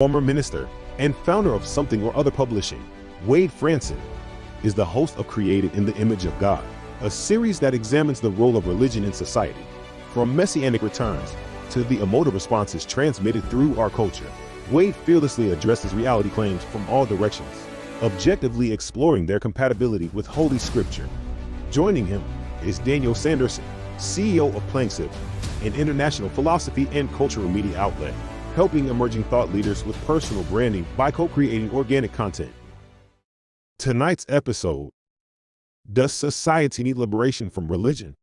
Former minister and founder of Something or Other Publishing, Wade Fransson is the host of Created in the Image of God, a series that examines the role of religion in society, from messianic returns to the emotive responses transmitted through our culture. Wade fearlessly addresses reality claims from all directions, objectively exploring their compatibility with Holy Scripture. Joining him is Daniel Sanderson, CEO of Planksiv, an international philosophy and cultural media outlet, helping emerging thought leaders with personal branding by co-creating organic content. Tonight's episode: does society need liberation from religion?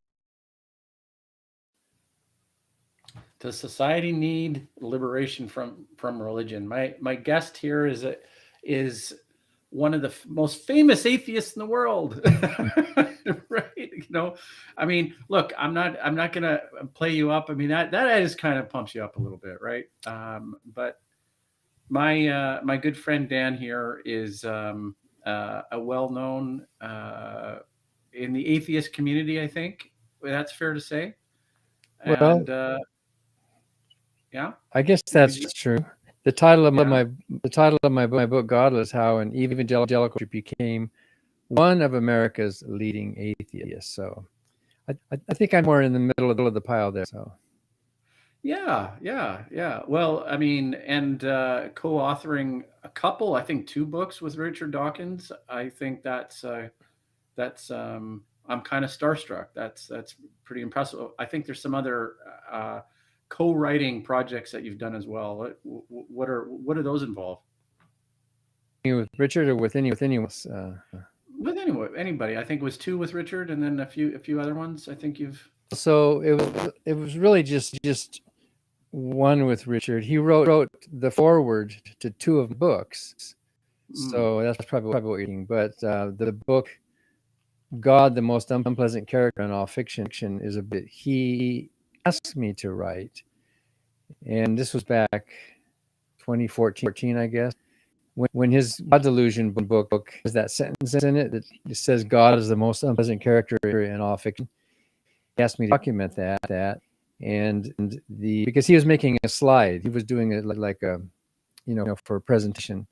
Does society need liberation from religion? My guest here is one of the most famous atheists in the world. Right? I mean, look, I'm not gonna play you up. I mean, that just kind of pumps you up a little bit, right? But my good friend Dan here is a well-known in the atheist community. I think that's fair to say. Well, And yeah, I guess would that's you? true. The title of Yeah. my book, Godless: How an Evangelical became one of America's leading atheists. So I think I'm more in the middle of the pile there. So Yeah. Well, I mean, and co-authoring a couple, I think two books with Richard Dawkins. I think that's I'm kind of starstruck. That's pretty impressive. I think there's some other uh, co-writing projects that you've done as well. What are those involved? with Richard or with anyone else. With anybody. I think it was two with Richard, and then a few other ones. I think you've. So it was really just one with Richard. He wrote the foreword to two of my books. Mm, So that's probably what you're thinking. But the book, God, the Most Unpleasant Character in All Fiction, is a bit he asked me to write. And this was back 2014, I guess, when his God Delusion book has that sentence in it that it says God is the most unpleasant character in all fiction. He asked me to document that, and the because he was making a slide, he was doing it like a for a presentation,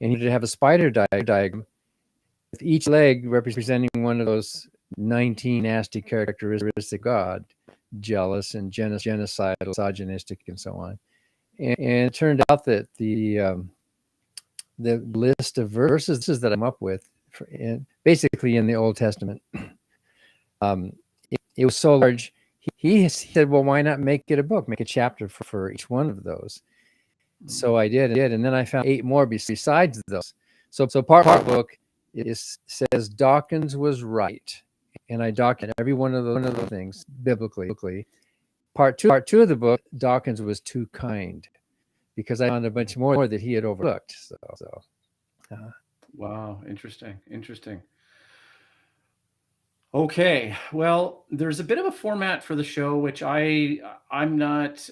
and he did have a spider diagram with each leg representing one of those 19 nasty characteristics of God: jealous and genocidal, misogynistic, and so on. And it turned out that the list of verses that I'm up with, basically in the Old Testament, it was so large. He said, "Well, why not make it a book? Make a chapter for each one of those." mm. So I did, and then I found 8 more besides those. So part of the book says Dawkins was right, and I document every one of those things biblically. Part two of the book, Dawkins was too kind, because I found a bunch more that he had overlooked. So uh, Wow, interesting. Okay, well, there's a bit of a format for the show which I'm not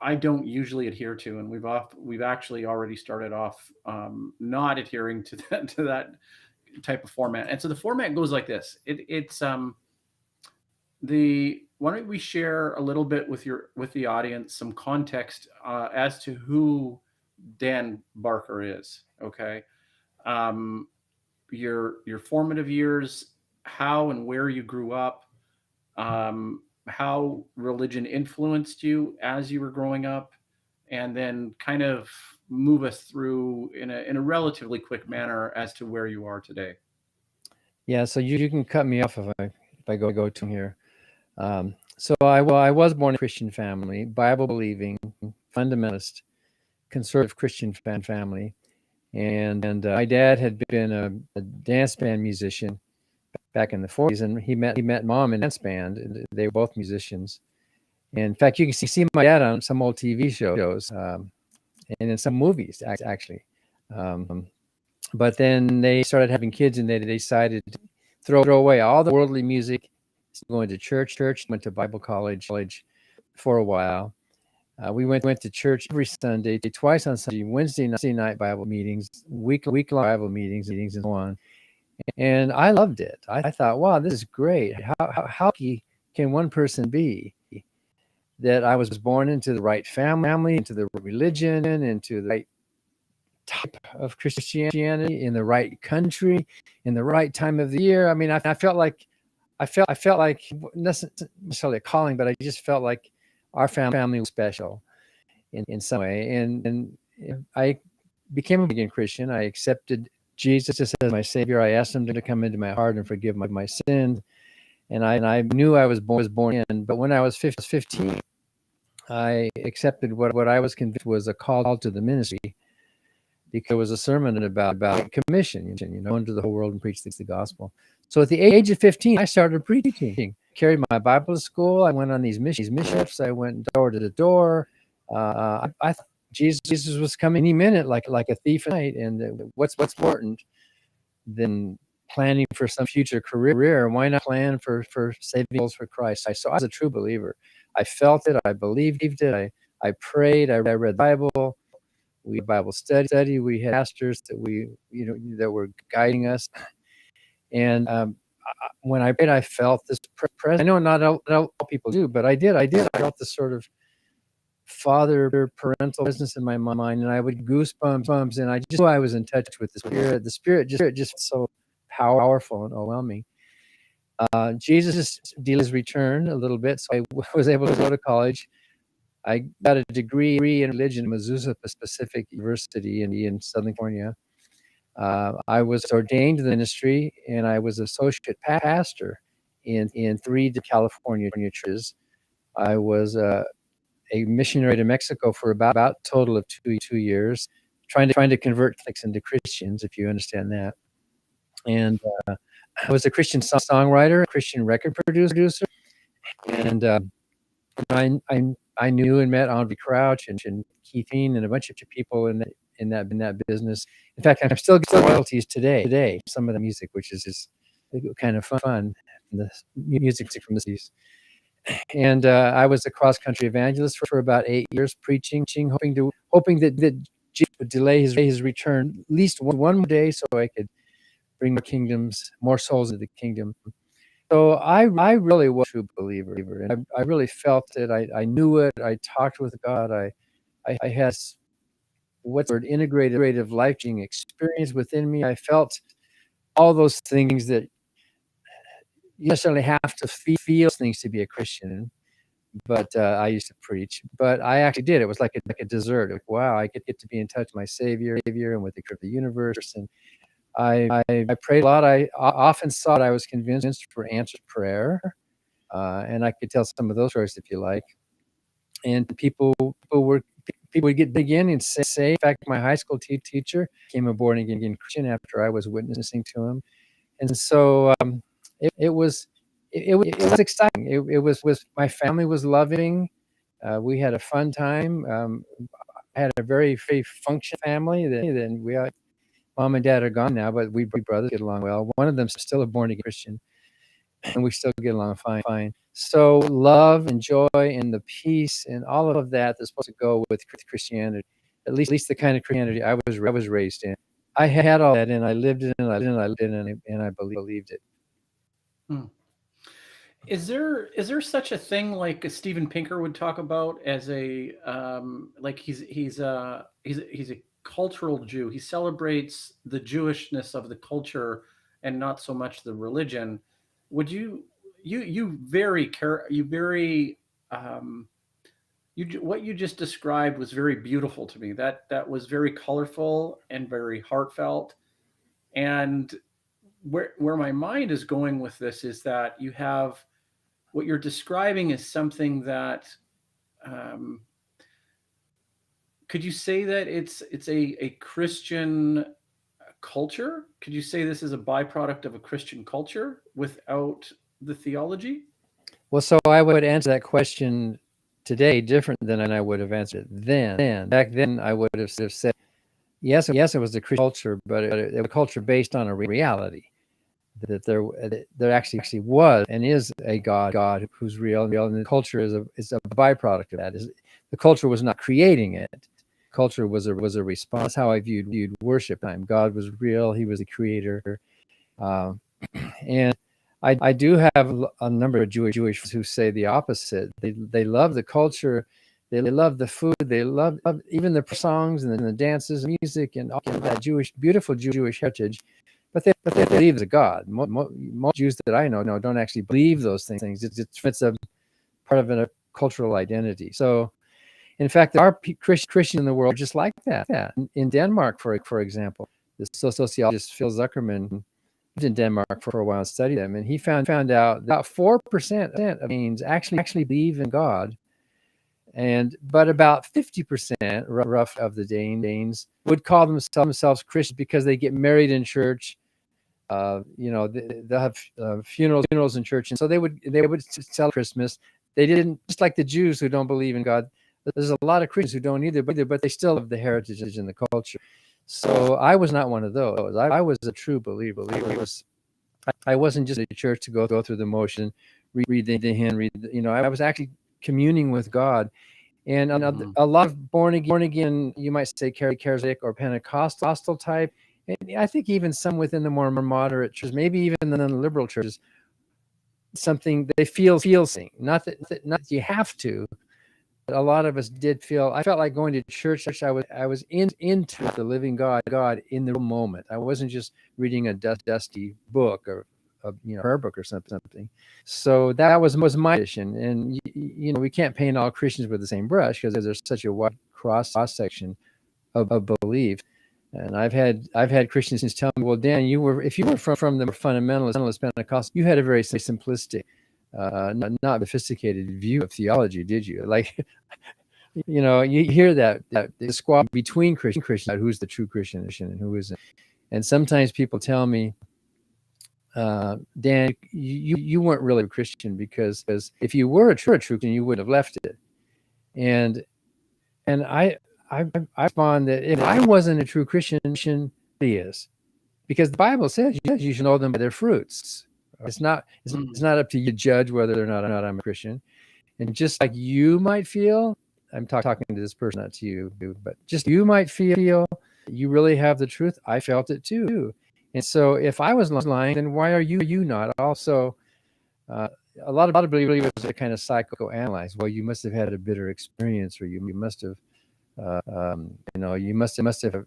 I don't usually adhere to, and we've actually already started off not adhering to that type of format. And so the format goes like this. It's the why don't we share a little bit with the audience some context as to who Dan Barker is, okay? Um, your formative years, how and where you grew up, how religion influenced you as you were growing up, and then kind of move us through in a relatively quick manner as to where you are today. yeah, so you can cut me off if I go to here. So I was born in a Christian family, Bible believing, fundamentalist, conservative Christian family, and my dad had been a dance band musician back in the 40s, and he met mom in a dance band. And they were both musicians. And in fact, you can see my dad on some old TV shows, and in some movies actually. Um, but then they started having kids, and they decided to throw away all the worldly music, going to church, went to Bible college for a while. We went to church every Sunday, twice on Sunday, Wednesday night Bible meetings, week-long Bible meetings, and so on. And I loved it. I thought, wow, this is great. How can one person be that I was born into the right family, into the right religion, into the right type of Christianity, in the right country, in the right time of the year. I mean, I felt like not necessarily a calling, but I just felt like our family was special in some way. And I became a born again Christian. I accepted Jesus as my Savior. I asked Him to come into my heart and forgive my sins. And I knew I was born in. But when I was 15, I accepted what I was convinced was a call to the ministry, because it was a sermon about commission, go into the whole world and preach the gospel. So at the age of 15, I started preaching. Carried my Bible to school. I went on these missions. I went door to door. I thought Jesus was coming any minute, like a thief in the night. And what's important than planning for some future career? Why not plan for saving souls for Christ? So I was a true believer. I felt it. I believed it. I prayed. I read the Bible. We had Bible study. We had pastors that were guiding us. And when I prayed, I felt this presence. I know not all people do, but I did. I felt this sort of father parental presence in my mind, and I would goosebumps, and I just knew I was in touch with the Spirit. The Spirit just so powerful and overwhelming. Jesus delayed His return a little bit, so I was able to go to college. I got a degree in religion at Azusa Pacific University in Southern California. I was ordained to the ministry, and I was associate pastor in 3 California churches. I was a missionary to Mexico for about a total of 2 years, trying to convert Catholics into Christians, if you understand that. And I was a Christian songwriter, a Christian record producer, and I knew and met Andre Crouch and Keith Heen and a bunch of people in that business. In fact, I'm still getting royalties today. Some of the music, which is just kind of fun, the music from the cities. And I was a cross country evangelist for about 8 years, preaching, hoping that Jesus would delay his return at least one more day, so I could bring more souls into the kingdom. So I really was a true believer, and I really felt it. I knew it. I talked with God. I had what's the word, integrative life-changing experience within me. I felt all those things that you necessarily have to feel things to be a Christian. But I used to preach. But I actually did. It was like a dessert. Like, wow, I get to be in touch with my Savior and with the creator of the universe. And I prayed a lot. I often thought I was convinced for answered prayer, and I could tell some of those stories if you like. And people would get begin and say. In fact, my high school teacher became a born again Christian after I was witnessing to him, and so it was exciting. It was my family was loving. We had a fun time. I had a very functional family. Then mom and dad are gone now, but we brothers get along well. One of them's still a born again Christian, and we still get along fine. So love and joy and the peace and all of that is supposed to go with Christianity, at least the kind of Christianity I was raised in. I had all that, and I lived it, and I lived it, and I believed it. Hmm. Is there such a thing like Steven Pinker would talk about as a like he's a cultural Jew. He celebrates the Jewishness of the culture and not so much the religion. Would you what you just described was very beautiful to me. That was very colorful and very heartfelt. And where my mind is going with this is that you have what you're describing is something that could you say that it's a Christian culture? Could you say this is a byproduct of a Christian culture without the theology? Well, so I would answer that question today different than I would have answered it then. Back then, I would have said, yes, it was a Christian culture, but it was a culture based on a reality. That there actually was and is a God who's real, and the culture is a byproduct of that. The culture was not creating it. Culture was a response. That's how I viewed worship time. God was real. He was the creator, and I do have a number of Jewish friends who say the opposite. They love the culture, they love the food, they love even the songs and the dances, music, and all that beautiful Jewish heritage. But they believe there's a God. Most Jews that I know don't actually believe those things. It's a part of a cultural identity. So, in fact, there are Christians in the world just like that. In Denmark, for example, the sociologist Phil Zuckerman lived in Denmark for a while and studied them, and he found out that about 4% of Danes actually believe in God, but about 50% rough of the Danes would call themselves Christians because they get married in church. They'll have funerals in church, and so they would celebrate Christmas. They didn't, just like the Jews who don't believe in God. There's a lot of Christians who don't either, but they still have the heritage and the culture. So I was not one of those. I was a true believer. I wasn't just at church to go through the motion, read the hymn, I was actually communing with God. And a lot of born again, you might say charismatic or Pentecostal type, and I think even some within the more moderate churches, maybe even the non-liberal churches, something they feel not that you have to. But a lot of us did feel. I felt like going to church. I was into the living God in the real moment. I wasn't just reading a dusty book or a prayer book or something. So that was my mission. And we can't paint all Christians with the same brush because there's such a wide cross section of belief. And I've had Christians tell me, well, Dan, if you were from the fundamentalist Pentecostal, you had a very simplistic, not sophisticated view of theology, did you? Like, you hear that the squabble between Christians, who's the true Christian and who isn't. And sometimes people tell me, Dan, you weren't really a Christian because if you were a true Christian, you wouldn't have left it. And I respond that if I wasn't a true Christian, he is, because the Bible says you should know them by their fruits. It's not up to you to judge whether or not I'm a Christian. And just like you might feel, I'm talking to this person, not to you, but just you might feel you really have the truth. I felt it too. And so if I was lying, then why are you not? Also, a lot of believers are kind of psychoanalyze. Well, you must have had a bitter experience, or you must have. You must have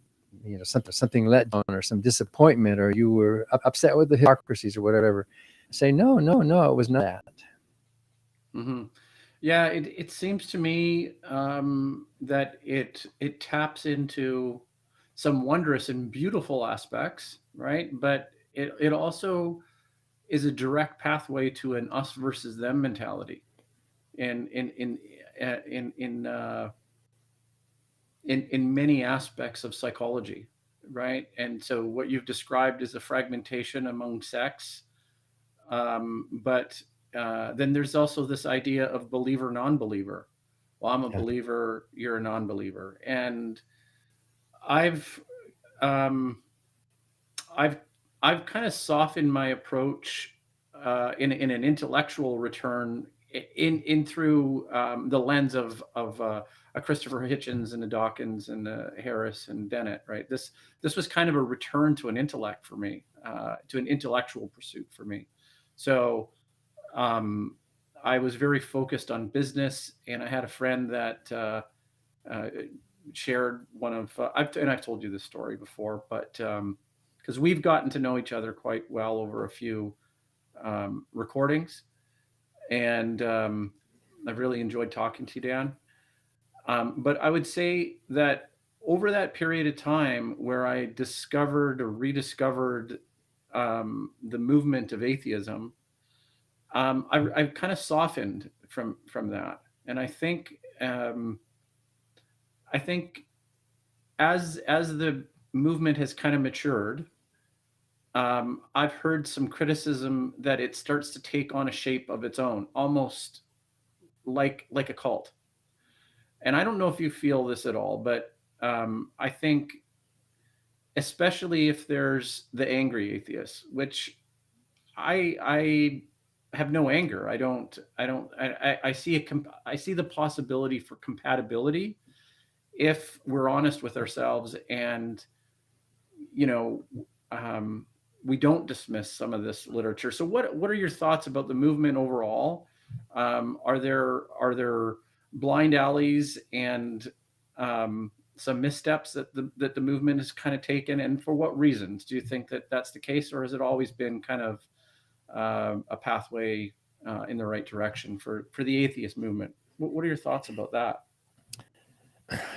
something let down or some disappointment, or you were upset with the hypocrisies or whatever. Say no, it was not that. Mm-hmm. Yeah, it seems to me that it taps into some wondrous and beautiful aspects, right? But it also is a direct pathway to an us versus them mentality, in many aspects of psychology, right? And so what you've described is a fragmentation among sects, but then there's also this idea of believer non-believer. Well, I'm a believer, you're a non-believer, and I've um, I've I've kind of softened my approach in an intellectual return in through the lens of a Christopher Hitchens and a Dawkins and a Harris and Dennett. Right. This was kind of a return to an intellect for me, to an intellectual pursuit for me. So I was very focused on business, and I had a friend that shared one of I've told you this story before, but because we've gotten to know each other quite well over a few recordings, and I've really enjoyed talking to you, Dan. But I would say that over that period of time where I discovered or rediscovered the movement of atheism, I've kind of softened from that, and I think as the movement has kind of matured, I've heard some criticism that it starts to take on a shape of its own, almost like a cult. And I don't know if you feel this at all, but I think, especially if there's the angry atheists, which I have no anger. I see I see the possibility for compatibility if we're honest with ourselves, and you know, um, we don't dismiss some of this literature. So what are your thoughts about the movement overall? Are there blind alleys and some missteps that the movement has kind of taken, and for what reasons do you think that that's the case, or has it always been kind of a pathway in the right direction for the atheist movement? What are your thoughts about that?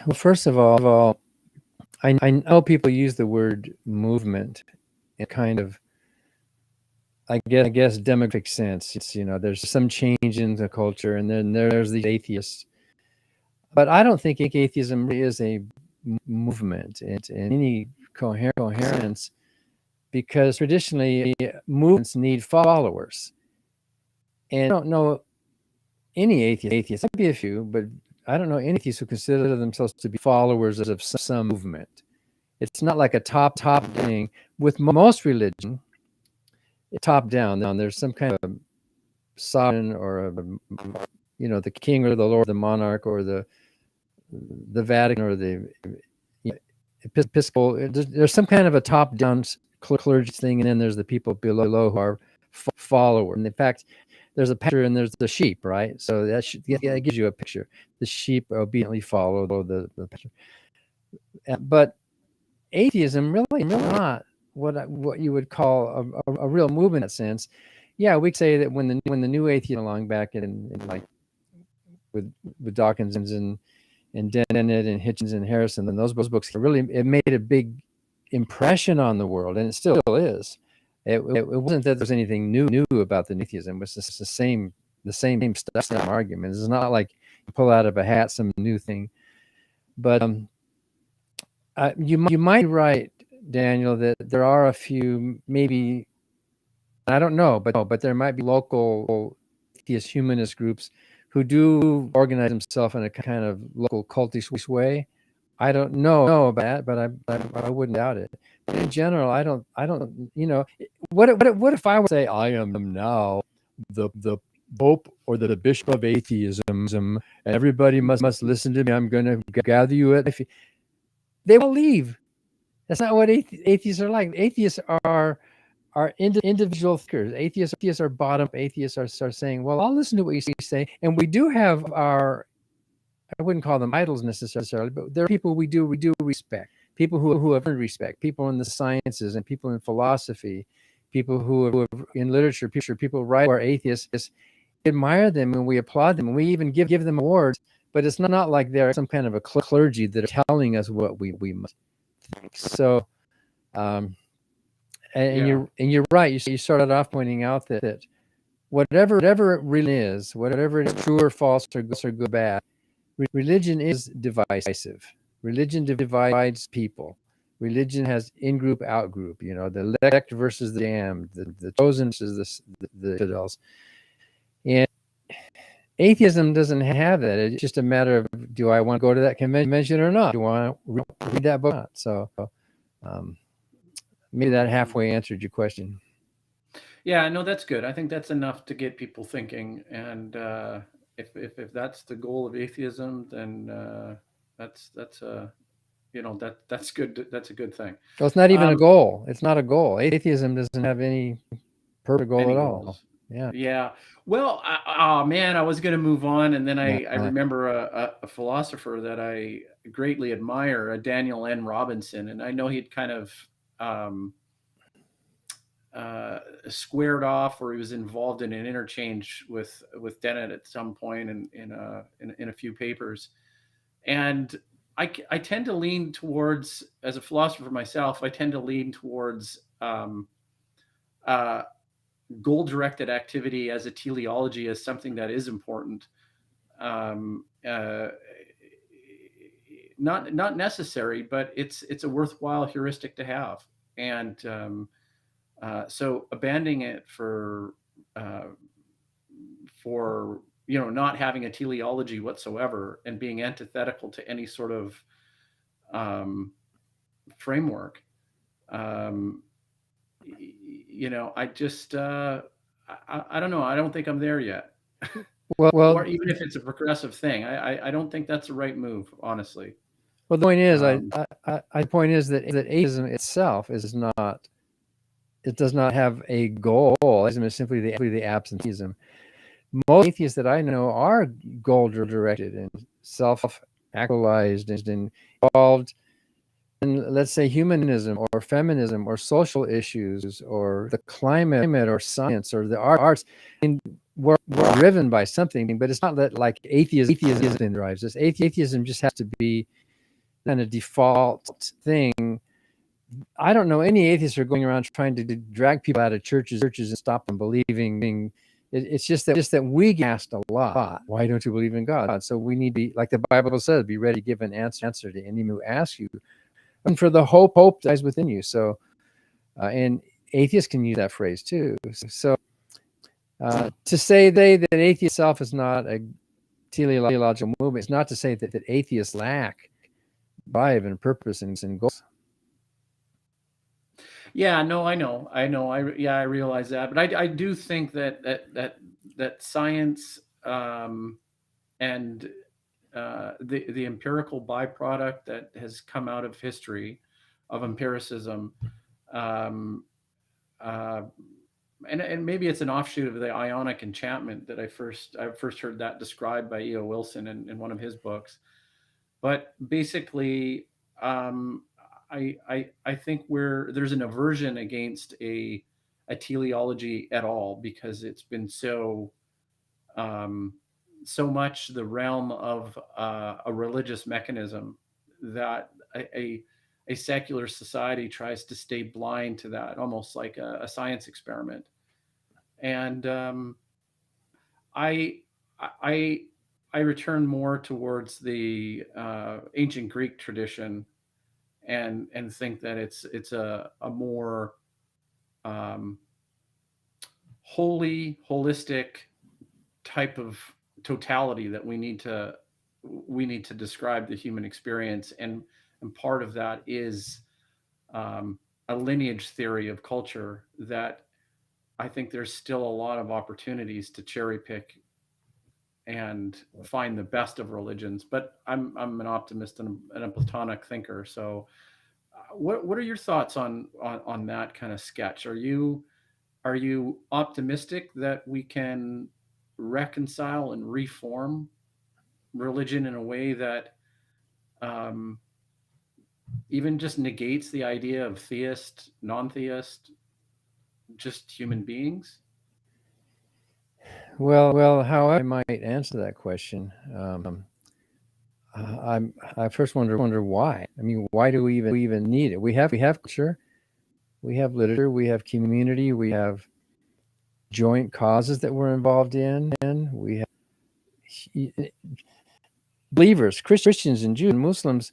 Well, first of all, I know people use the word movement in kind of, I guess demographic sense. It's, there's some change in the culture, and then there's the atheists. But I don't think atheism really is a movement in any coherence, because traditionally movements need followers. And I don't know any atheists, might be a few, but I don't know any atheists who consider themselves to be followers of some movement. It's not like a top thing. With most religion, it's top down. There's some kind of sovereign, or the king or the lord, the monarch, or the Vatican, or the Episcopal. There's some kind of a top down clergy thing, and then there's the people below who are followers. And in fact, there's a pastor and there's the sheep, right? So that gives you a picture. The sheep obediently follow the pastor. But atheism really not what you would call a real movement in that sense. Yeah, we could say that when the new atheism along back in like with Dawkins and Dennett and Hitchens and Harrison, and those books really, it made a big impression on the world, and it still is. It wasn't that there's anything new about the atheism. It was just the same stuff, same argument. It's not like you pull out of a hat some new thing. But you might be right, Daniel, that there are a few, maybe, I don't know, but there might be local atheist humanist groups who do organize themselves in a kind of local cultish way. I don't know about that, but I wouldn't doubt it. But in general, I don't. What if I would say I am now the Pope or the Bishop of Atheism, and everybody must listen to me. I'm going to gather you at. They will leave. That's not what atheists are like. Atheists are individual thinkers. Atheists are bottom. Atheists are saying, well, I'll listen to what you say, and we do have our. I wouldn't call them idols necessarily, but there are people we do respect. People who have earned respect. People in the sciences and people in philosophy. People who have in literature. People who are atheists. We admire them and we applaud them, and we even give them awards. But it's not like they're some kind of a clergy that are telling us what we must think. So, and you're right. You started off pointing out that whatever it really is, whatever is true or false or good or bad, religion is divisive. Religion divides people. Religion has in-group, out-group. The elect versus the damned, the chosen versus the infidels. And atheism doesn't have that. It's just a matter of, do I want to go to that convention or not? Do I want to read that book or not? So maybe that halfway answered your question. Yeah, no, that's good. I think that's enough to get people thinking. And if that's the goal of atheism, then that's good. That's a good thing. Well, it's not even a goal. It's not a goal. Atheism doesn't have any perfect goal at all. Yeah. Well, man, I was going to move on, and then I remember a philosopher that I greatly admire, Daniel N. Robinson, and I know he'd kind of squared off, or he was involved in an interchange with Dennett at some point in a few papers, and I tend to lean towards, as a philosopher myself, I tend to lean towards goal-directed activity as a teleology, as something that is important, not necessary, but it's a worthwhile heuristic to have, and so abandoning it for not having a teleology whatsoever and being antithetical to any sort of framework. I just I don't know. I don't think I'm there yet. Well, or even if it's a progressive thing, I don't think that's the right move, honestly. Well, the point is, the point is that atheism itself is not it does not have a goal. Atheism is simply the absence of theism. Most atheists that I know are goal-directed and self-actualized and involved in, let's say, humanism or feminism or social issues or the climate or science or the arts. And we're driven by something, but it's not that like atheism drives us. Atheism just has to be kind of default thing. I don't know any atheists are going around trying to drag people out of churches and stop them believing. It's just that we get asked a lot, why don't you believe in God? So we need to be, like the Bible says, be ready to give an answer to anyone who asks you, and for the hope that lies within you. So, and atheists can use that phrase too. So to say that atheist itself is not a teleological movement, it's not to say that atheists lack drive and purpose and goals. Yeah, no, I know. I realize that, but I do think that science and the empirical byproduct that has come out of history of empiricism, um, and maybe it's an offshoot of the ionic enchantment that I first heard that described by E.O. Wilson in one of his books. But basically, I think there's an aversion against a teleology at all, because it's been so much the realm of a religious mechanism that a secular society tries to stay blind to that, almost like a science experiment. And I I I return more towards the ancient Greek tradition, and think that it's a more um, holistic type of totality that we need to describe the human experience, and part of that is a lineage theory of culture that I think there's still a lot of opportunities to cherry pick and find the best of religions. But I'm an optimist and a Platonic thinker. So, what are your thoughts on that kind of sketch? Are you optimistic that we can reconcile and reform religion in a way that um, even just negates the idea of theist, non-theist, just human beings? Well, how I might answer that question. I first wonder why. I mean, why do we even need it? We have culture, we have literature, we have community, we have joint causes that we're involved in, and we have believers, Christians and Jews and Muslims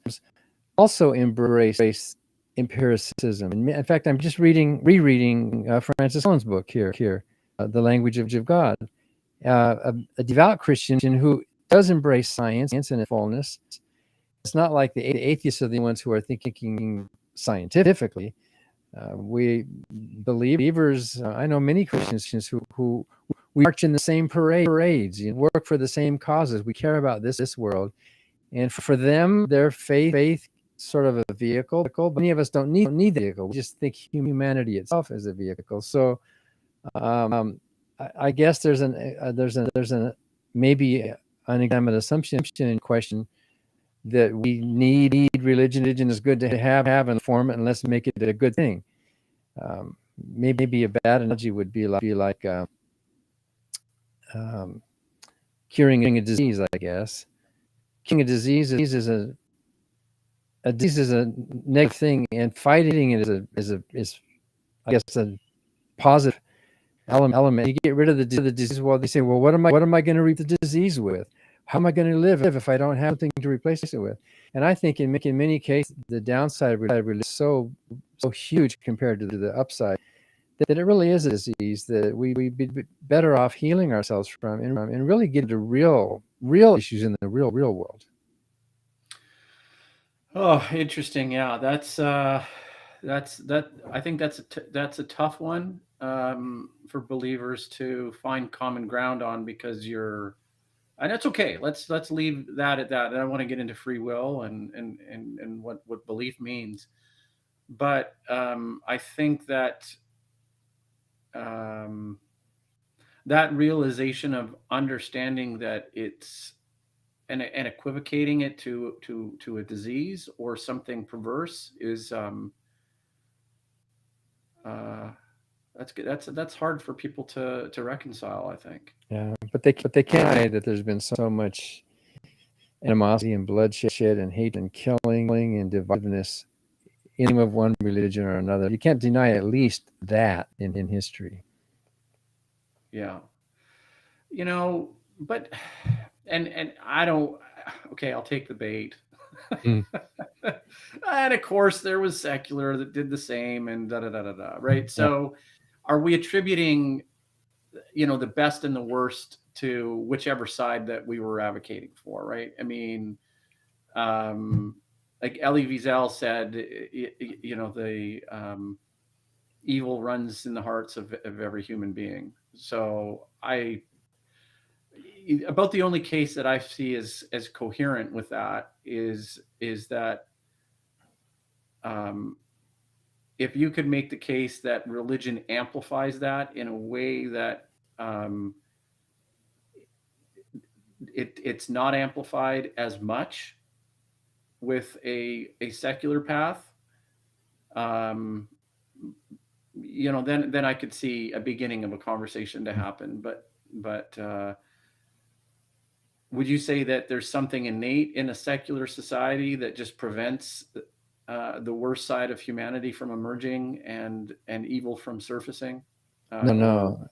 also embrace empiricism. In fact, I'm just rereading Francis Allen's book here, The Language of God. A devout Christian who does embrace science in its fullness. It's not like the atheists are the ones who are thinking scientifically. We believers, I know many Christians who we march in the same parades, work for the same causes. We care about this world. And for them, their faith sort of a vehicle. But many of us don't need the vehicle. We just think humanity itself is a vehicle. So I guess there's an maybe unexamined assumption in question that we need religion. Religion is good to have and form it, and let's make it a good thing. Maybe a bad analogy would be like curing a disease. I guess curing a disease is a disease is a negative thing, and fighting it is I guess a positive element. You get rid of the disease. Well, they say, well, what am I going to reap the disease with? How am I going to live if I don't have something to replace it with? And I think in many cases, the downside of religion is so huge compared to the upside that it really is a disease that we'd be better off healing ourselves from and really get to real issues in the real world. Oh, interesting. Yeah, that's I think that's a tough one for believers to find common ground on, because and that's okay. Let's leave that at that. And I want to get into free will and what belief means. But I think that that realization of understanding that it's and equivocating it to a disease or something perverse is that's hard for people to reconcile, I think. Yeah, but they can't deny that there's been so much animosity and bloodshed and hate and killing and divisiveness in the name of one religion or another. You can't deny at least that in history. Yeah. But and I don't. Okay, I'll take the bait. Mm. And of course, there was secular that did the same, and da da da da da. Right. So, are we attributing, the best and the worst to whichever side that we were advocating for? Right. I mean, like Elie Wiesel said, the evil runs in the hearts of every human being. So about the only case that I see as coherent with that is that if you could make the case that religion amplifies that in a way that it's not amplified as much with a secular path, then I could see a beginning of a conversation to happen. But would you say that there's something innate in a secular society that just prevents the worst side of humanity from emerging and evil from surfacing? No.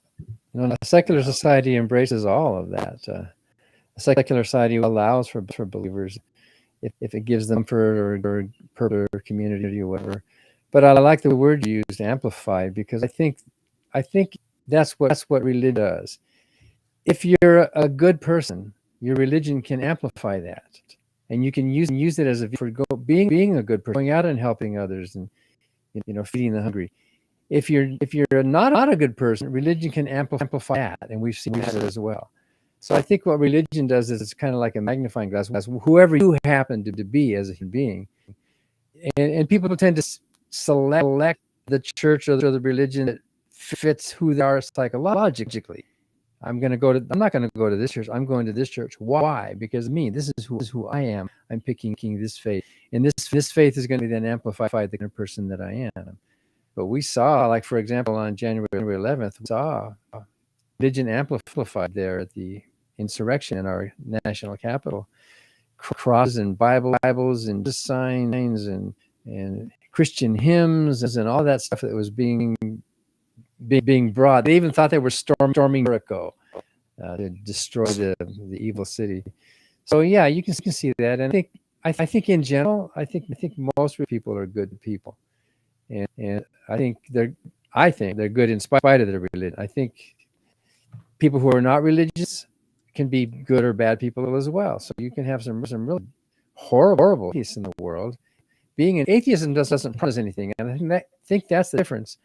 A secular society embraces all of that. A secular society allows for believers if it gives them comfort or purpose or community or whatever. But I like the word you used, amplified, because I think that's what religion does. If you're a good person, your religion can amplify that, and you can use it as a for being a good person, going out and helping others, and feeding the hungry. If you're not a good person, religion can amplify that, and we've seen that as well. So I think what religion does is it's kind of like a magnifying glass. Whoever you happen to be as a human being, and people tend to select the church or the religion that fits who they are psychologically. I'm not going to go to this church. I'm going to this church. Why? Because this is who I am. I'm picking this faith, and this faith is going to then amplify the kind of person that I am. But we saw, like for example, on January 11th, we saw religion amplified there at the insurrection in our national capital. Crosses and Bibles and signs and Christian hymns and all that stuff that was being brought. They even thought they were storming Jericho to destroy the evil city. So yeah, you can see that, and I think in general, I think most people are good people, and I think they're good in spite of their religion. I think people who are not religious can be good or bad people as well. So you can have some really horrible peace in the world. Being an atheism doesn't promise anything, and I think that's the difference.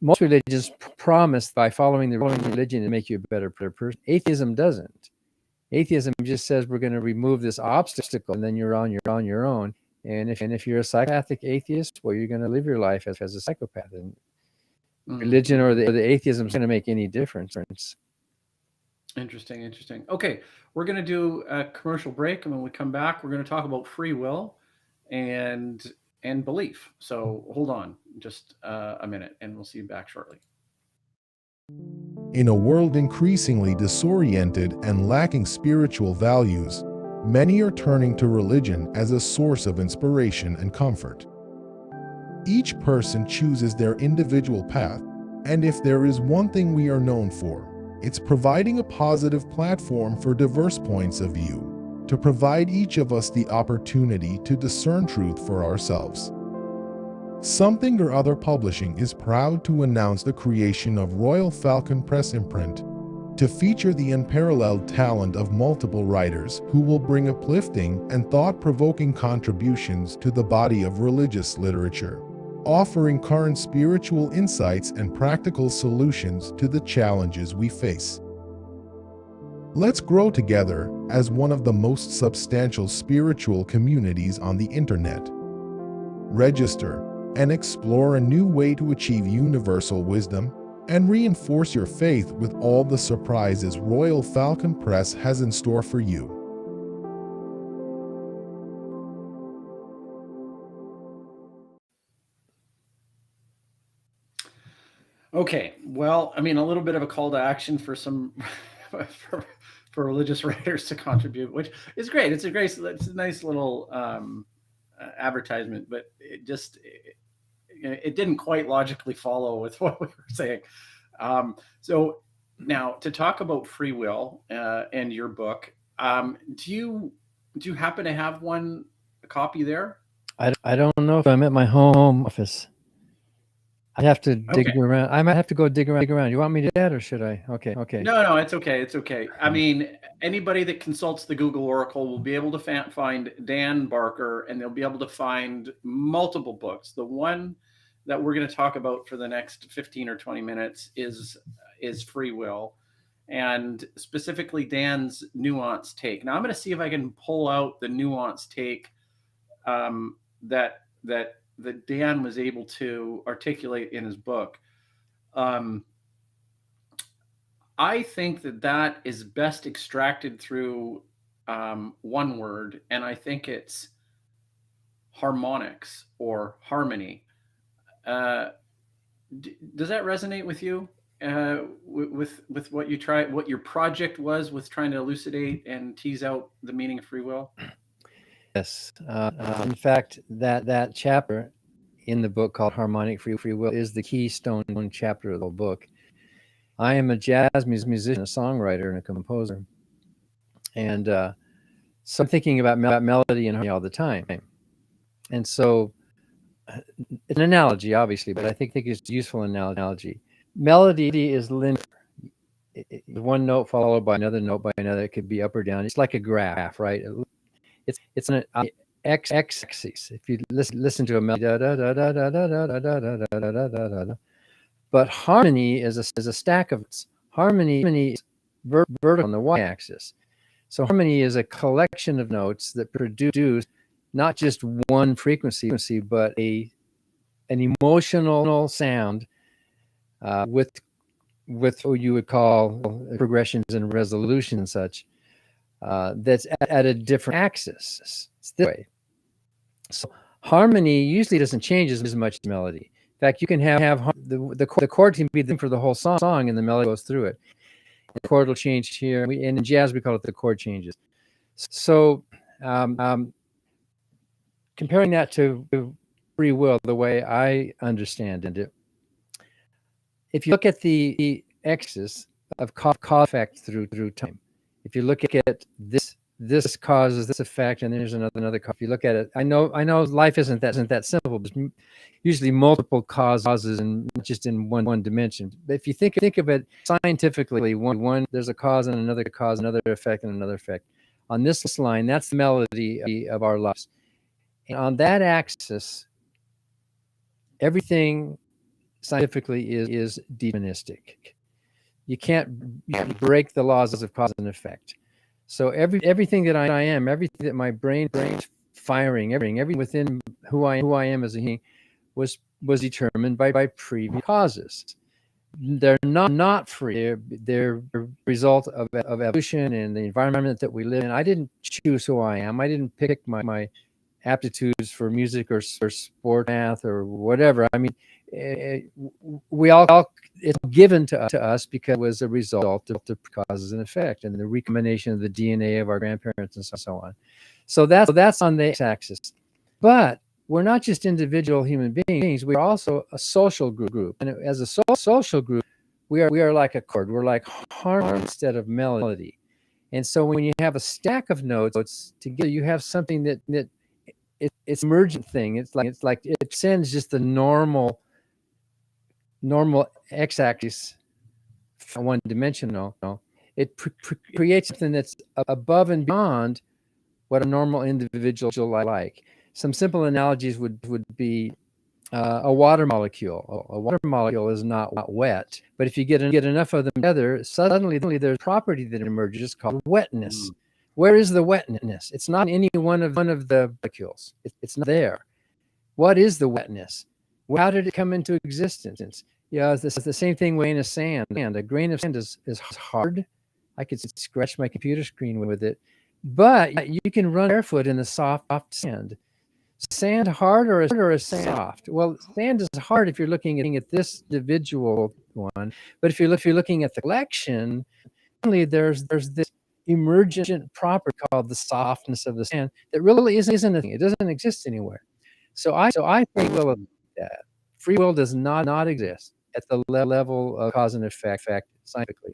Most religions promise by following the religion to make you a better person. Atheism doesn't. Atheism just says we're going to remove this obstacle, and then you're on your own. And if you're a psychopathic atheist, well, you're going to live your life as a psychopath. And religion or the atheism is going to make any difference. Interesting. Okay, we're going to do a commercial break, and when we come back, we're going to talk about free will and belief. So hold on just a minute, and we'll see you back shortly. In a world increasingly disoriented and lacking spiritual values, many are turning to religion as a source of inspiration and comfort. Each person chooses their individual path, and if there is one thing we are known for, it's providing a positive platform for diverse points of view, to provide each of us the opportunity to discern truth for ourselves. Something or Other Publishing is proud to announce the creation of Royal Falcon Press imprint to feature the unparalleled talent of multiple writers who will bring uplifting and thought-provoking contributions to the body of religious literature, offering current spiritual insights and practical solutions to the challenges we face. Let's grow together as one of the most substantial spiritual communities on the internet. Register and explore a new way to achieve universal wisdom, and reinforce your faith with all the surprises Royal Falcon Press has in store for you. Okay, well, I mean, a little bit of a call to action for some for religious writers to contribute, which is great. It's a nice little advertisement, but it didn't quite logically follow with what we were saying. So now to talk about free will and your book, do you happen to have a copy there? I don't know if I'm at my home office. I have to dig Okay. around. I might have to go dig around. You want me to do that, or should I? Okay. No, it's okay. It's okay. I mean, anybody that consults the Google Oracle will be able to find Dan Barker, and they'll be able to find multiple books. The one that we're going to talk about for the next 15 or 20 minutes is Free Will, and specifically Dan's nuanced take. Now, I'm going to see if I can pull out the nuanced take that Dan was able to articulate in his book. I think that is best extracted through one word, and I think it's harmonics or harmony. Does that resonate with you? With what what your project was with trying to elucidate and tease out the meaning of free will? Yes. In fact, that chapter in the book called Harmonic Free Will is the keystone chapter of the book. I am a jazz musician, a songwriter, and a composer. And so I'm thinking about melody and harmony all the time. And so it's an analogy, obviously, but I think it's a useful analogy. Melody is linear. One note followed by another note by another. It could be up or down. It's like a graph, right? It's an x-axis. If you listen to a melody, but harmony is a stack of harmony is vertical on the y-axis. So harmony is a collection of notes that produce not just one frequency, but an emotional sound with what you would call progressions and resolution and such. That's at a different axis. It's this way. So harmony usually doesn't change as much as melody. In fact, you can have the chord can be the for the whole song, and the melody goes through it. And the chord will change here, and in jazz we call it the chord changes. So comparing that to free will, the way I understand it, if you look at the axis of cause effect through time, if you look at this causes this effect, and there's another cause. If you look at it, I know life isn't that simple. There's usually multiple causes, and not just in one dimension. But if you think of it scientifically, one there's a cause and another cause, another effect and another effect. On this line, that's the melody of our lives. And on that axis, everything scientifically is deterministic. You can't break the laws of cause and effect. So everything that I am, everything that my brain's firing, everything within who I am as a being was determined by previous causes. They're not free. They're a result of evolution and the environment that we live in. I didn't choose who I am. I didn't pick my aptitudes for music or sport, math, or whatever. I mean, we all it's given to us because it was a result of the causes and effect and the recombination of the DNA of our grandparents and so on. So that's on the x-axis. But we're not just individual human beings. We are also a social group, and as a social group, we are like a chord. We're like harmony instead of melody. And so when you have a stack of notes together, you have something that it's an emergent thing. It's like it sends just the normal x-axis one dimensional. It creates something that's above and beyond what a normal individual like. Some simple analogies would be a water molecule. A water molecule is not wet, but if you get enough of them together, suddenly there's a property that emerges called wetness. Where is the wetness? It's not in any one of the molecules. It's not there. What is the wetness? How did it come into existence? Yeah, it's the same thing with a grain of sand. A grain of sand is hard. I could scratch my computer screen with it, but you can run barefoot in the soft sand. Sand hard or is soft? Well, sand is hard if you're looking at this individual one, but if you're looking at the collection, there's this emergent property called the softness of the sand that really isn't a thing. It doesn't exist anywhere. So I think will that free will does not exist at the level of cause and effect scientifically.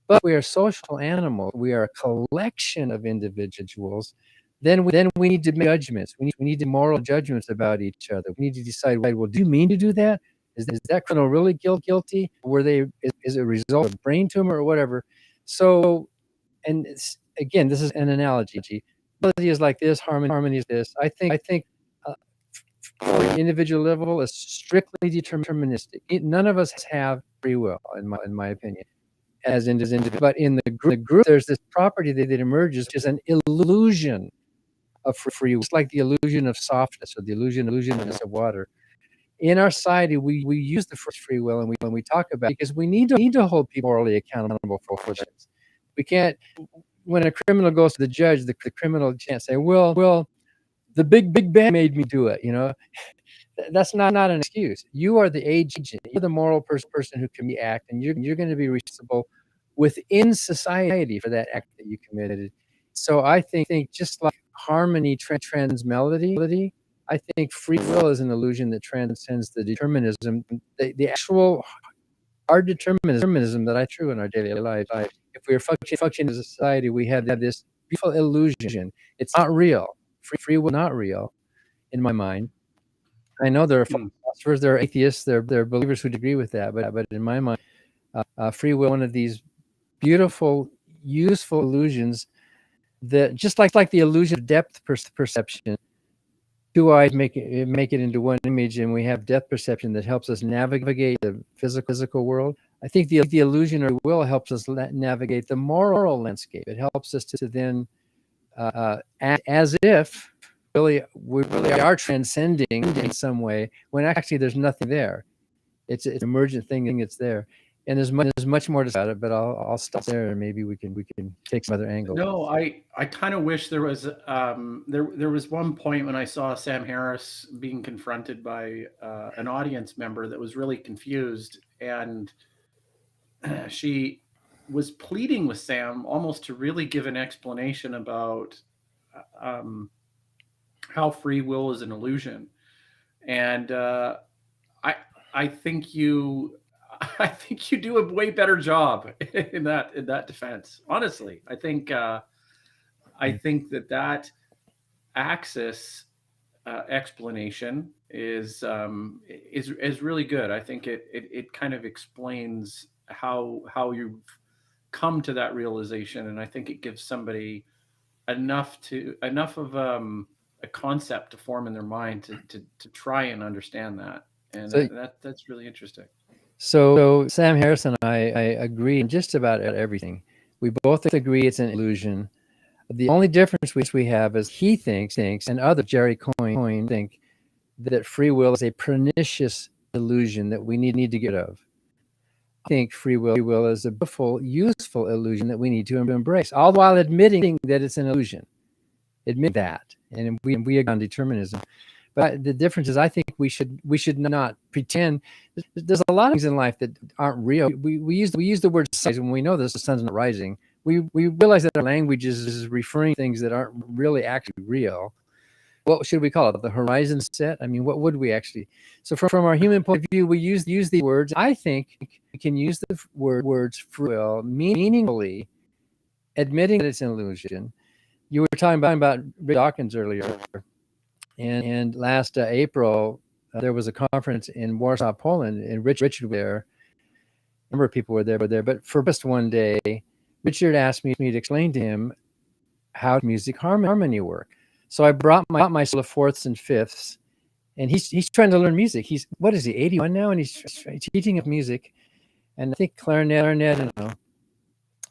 But we are social animals. We are a collection of individuals. Then we need to make judgments. We need to moral judgments about each other. We need to decide, well, do you mean to do that? Is that criminal really guilty? Is it a result of brain tumor or whatever? So, and again, this is an analogy. Ability is like this, harmony is this. I think the individual level is strictly deterministic. None of us have free will, in my opinion, as individuals. But in the group, there's this property that emerges, which is an illusion of free will. It's like the illusion of softness or the illusionness of water. In our society, we use the first free will and we talk about it because we need to hold people morally accountable for this. We can't. When a criminal goes to the judge, the criminal can't say, "Well, the big bang made me do it." That's not an excuse. You are the agent. You're the moral person who can act, and you're going to be responsible within society for that act that you committed. So I think just like harmony trends melody, I think free will is an illusion that transcends the determinism, the actual hard determinism that I true in our daily life. If we are functioning as a society, we have this beautiful illusion. It's not real. Free will not real, in my mind. I know there are philosophers, there are atheists, there are believers who agree with that, but in my mind, free will, one of these beautiful, useful illusions that just like the illusion of depth perception, two eyes make it into one image, and we have depth perception that helps us navigate the physical world. I think the illusion of will helps us navigate the moral landscape. It helps us to then, as if we really are transcending in some way, when actually there's nothing there. It's an emergent thing. It's there, and there's much more to say about it. But I'll stop there, and maybe we can take some other angles. No, I kind of wish there was there was one point when I saw Sam Harris being confronted by an audience member that was really confused, and she was pleading with Sam almost to really give an explanation about how free will is an illusion, and I think you do a way better job in that defense. Honestly, I think that axis explanation is really good. I think it kind of explains how you've come to that realization, and I think it gives somebody enough of a concept to form in their mind to try and understand that, and so, that's really interesting. So Sam Harris and I agree in just about everything. We both agree it's an illusion. The only difference we have is he thinks, and others, Jerry Coyne, think that free will is a pernicious illusion that we need to get rid of. I think free will is a beautiful, useful illusion that we need to embrace, all while admitting that it's an illusion. Admit that, and we agree on determinism. But the difference is, I think we should not pretend. There's a lot of things in life that aren't real. We use the word sunrise when we know the sun's not rising. We realize that our language is referring to things that aren't really actually real. What should we call it? The horizon set? I mean, what would we actually? So from our human point of view, we use the words. I think we can use the words free will meaningfully, admitting that it's an illusion. You were talking about Rick Dawkins earlier. And last April, there was a conference in Warsaw, Poland, and Richard was there. A number of people were there, but for just one day, Richard asked me to explain to him how music harmony work. So I brought my solo fourths and fifths, and he's trying to learn music. What is he, 81 now? And he's teaching of music, and I think clarinet, I don't know.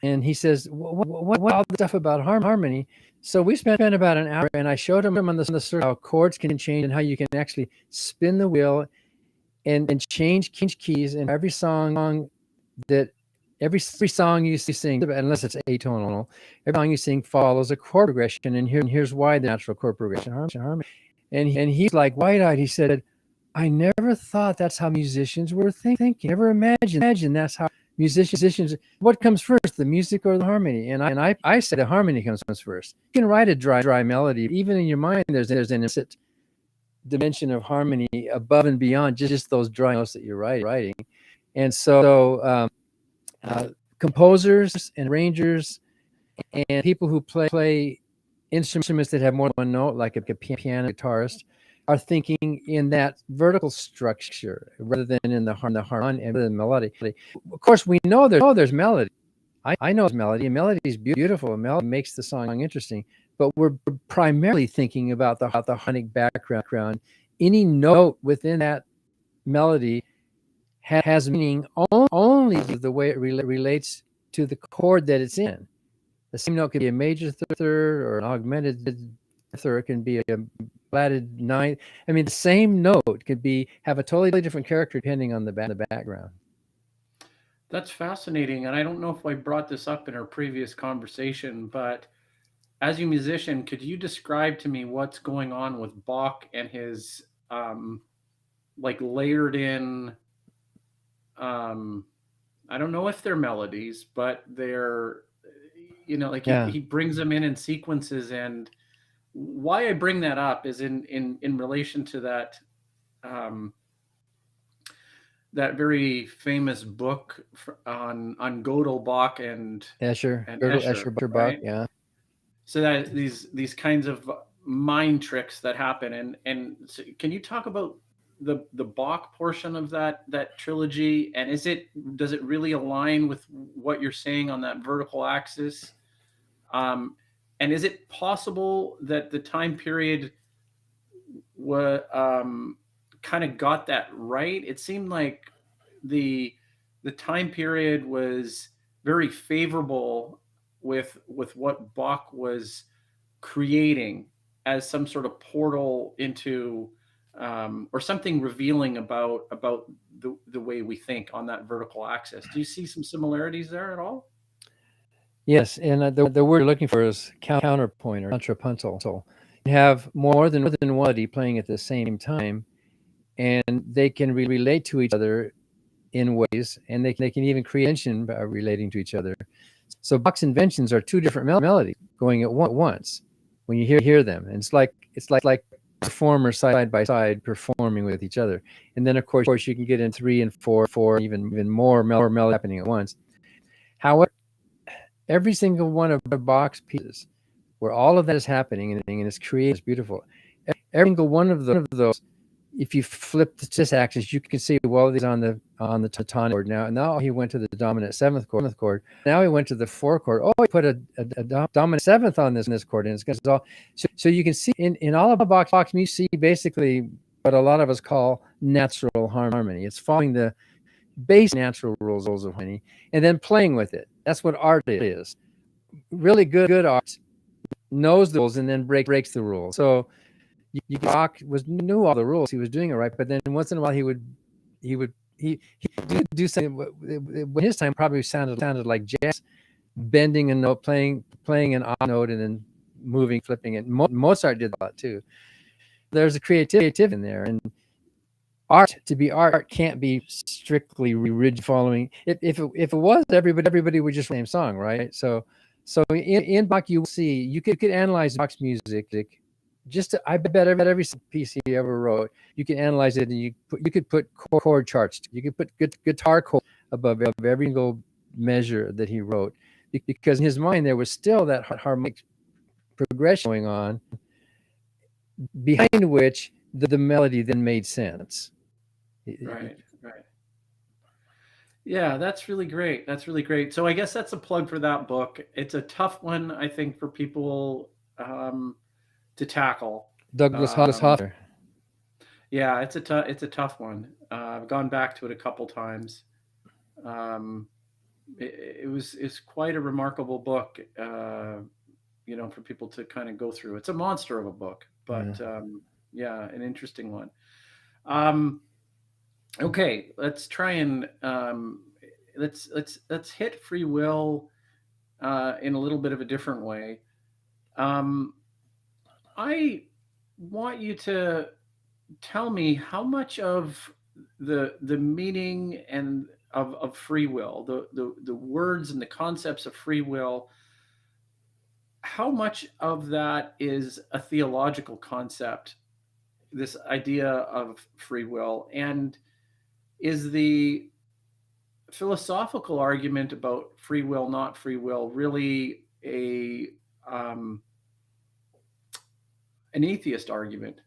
And he says, what all the stuff about harmony? So we spent about an hour, and I showed him on the circle how chords can change and how you can actually spin the wheel and change keys, and every song you sing, unless it's atonal, every song you sing follows a chord progression, and here's why the natural chord progression, harmony. And he's like wide-eyed. He said, I never thought that's how musicians were thinking. Never imagine that's how musicians. What comes first, the music or the harmony? And I said the harmony comes first. You can write a dry melody, even in your mind. There's an implicit dimension of harmony above and beyond just those dry notes that you're writing. And so composers and arrangers and people who play instruments that have more than one note, like a piano guitarist, are thinking in that vertical structure rather than in the harmony and the melody. Of course, we know there's melody. I know melody, and melody is beautiful. And melody makes the song interesting. But we're primarily thinking about the harmonic background. Any note within that melody has meaning only the way it relates to the chord that it's in. The same note could be a major third or an augmented third. It can be a flatted ninth. I mean, the same note could have a totally different character depending on the background. That's fascinating. And I don't know if I brought this up in our previous conversation, but as a musician, could you describe to me what's going on with Bach and his like layered in, I don't know if they're melodies, but they're, like he brings them in sequences. And why I bring that up is in relation to that, that very famous book on Gödel, Bach and Escher, right? Bach, yeah. So that these kinds of mind tricks that happen, and so can you talk about the Bach portion of that trilogy, and does it really align with what you're saying on that vertical axis? And is it possible that the time period kind of got that right? It seemed like the time period was very favorable with what Bach was creating as some sort of portal into or something revealing about the way we think on that vertical axis. Do you see some similarities there at all? Yes, and the word you're looking for is counterpoint or contrapuntal. So you have more than one melody playing at the same time, and they can relate to each other in ways, and they can even create tension by relating to each other. So Bach's inventions are two different melodies going at once when you hear them, and it's like performers side by side performing with each other. And then of course you can get in 3 and 4, even more melody happening at once. However, every single one of Bach's pieces, where all of that is happening and it's created, is beautiful. Every single one of those, if you flip this axis, you can see, well, he's on the tonic chord now. And now he went to the dominant seventh chord. Now he went to the 4 chord. Oh, he put a dominant seventh on this chord, and it's all. So you can see in all of Bach's music, you see basically what a lot of us call natural harmony. It's following the base natural rules of harmony and then playing with it. That's what art is. Really good art knows the rules and then breaks the rules. So Bach knew all the rules. He was doing it right, but then once in a while he would do something. When his time probably sounded like jazz, bending a note, playing an odd note, and then moving, flipping it. Mozart did that too. There's a creativity in there, and art can't be strictly rigid following. If it was, everybody would just play the same song, right? So in Bach, you could analyze Bach's music. I bet every piece he ever wrote, you can analyze it, and you could put chord charts. You could put guitar chords above every single measure that he wrote, because in his mind there was still that harmonic progression going on, behind which the melody then made sense. Right. Yeah, that's really great. So I guess that's a plug for that book. It's a tough one, I think, for people to tackle. Douglas Hoffer. Yeah, it's a tough one. I've gone back to it a couple times. It's quite a remarkable book, for people to kind of go through. It's a monster of a book, but yeah, an interesting one. Okay, let's try and let's hit free will in a little bit of a different way. Um, I want you to tell me how much of the meaning and of free will, the words and the concepts of free will, how much of that is a theological concept, this idea of free will, and is the philosophical argument about free will, not free will, really a um, an atheist argument?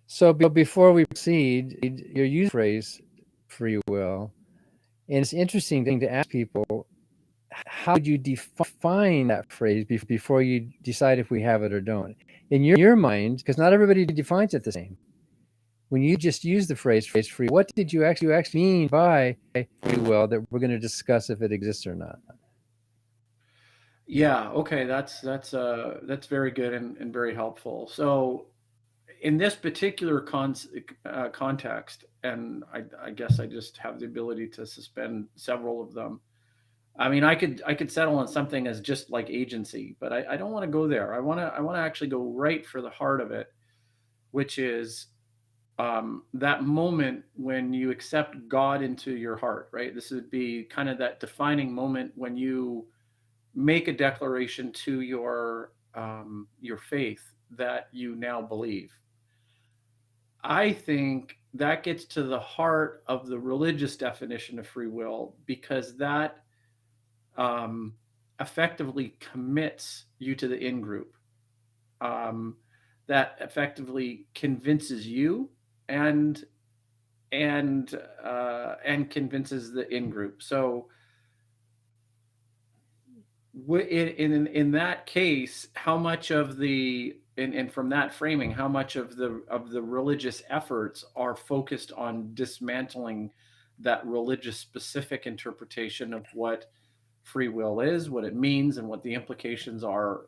So before we proceed, you're using the phrase free will, and it's interesting thing to ask people, how would you define that phrase before you decide if we have it or don't? In your mind, because not everybody defines it the same. When you just use the phrase free, what did you actually mean by free will that we're going to discuss if it exists or not? Yeah, okay, that's very good and very helpful. So in this particular context, and I guess I just have the ability to suspend several of them. I mean, I could settle on something as just like agency, but I don't want to go there. I want to actually go right for the heart of it, which is that moment when you accept God into your heart. Right. This would be kind of that defining moment when you make a declaration to your faith that you now believe. I think that gets to the heart of the religious definition of free will, because that um, effectively commits you to the in group. Um, that effectively convinces you and and convinces the in group. So in that case, how much of the and from that framing, how much of the religious efforts are focused on dismantling that religious specific interpretation of what free will is, what it means, and what the implications are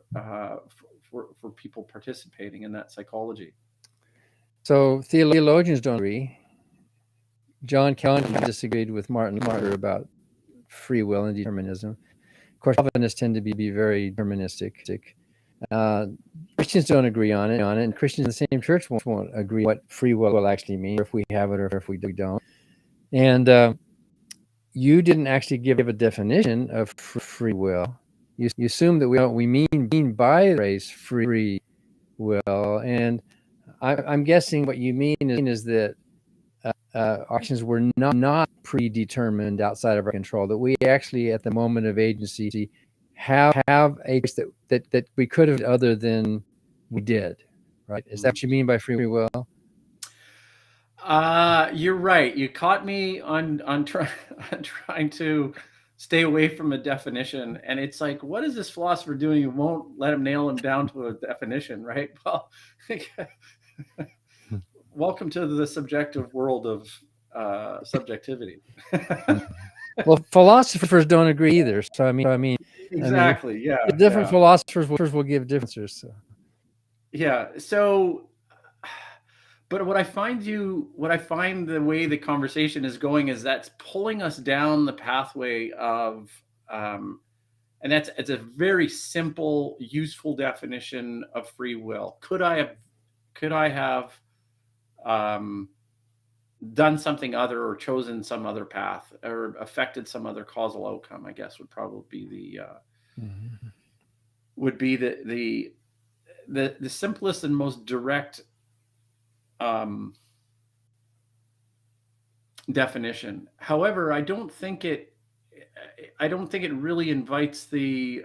for people participating in that psychology? So theologians don't agree. John Calvin disagreed with Martin Luther about free will and determinism. Of course, Calvinists tend to be very deterministic. Uh, Christians don't agree on it, and Christians in the same church won't agree what free will actually means, if we have it or if we don't. And you didn't actually give a definition of free will. You assume that we mean by the phrase free will, and I'm guessing what you mean is that actions were not predetermined outside of our control, that we actually at the moment of agency have a choice that we could have other than we did, right? Is that what you mean by free will? You're right. You caught me on trying to stay away from a definition, and it's like, what is this philosopher doing? You won't let him nail him down to a definition, right? Well, welcome to the subjective world of subjectivity. Well, philosophers don't agree either. So I mean, Exactly. Yeah. different philosophers will give different answers. So. Yeah. So, but what I find the way the conversation is going is that's pulling us down the pathway of, and it's a very simple, useful definition of free will. Could I have done something other, or chosen some other path, or affected some other causal outcome? I guess would probably be the simplest and most direct definition. However, I don't think it really invites the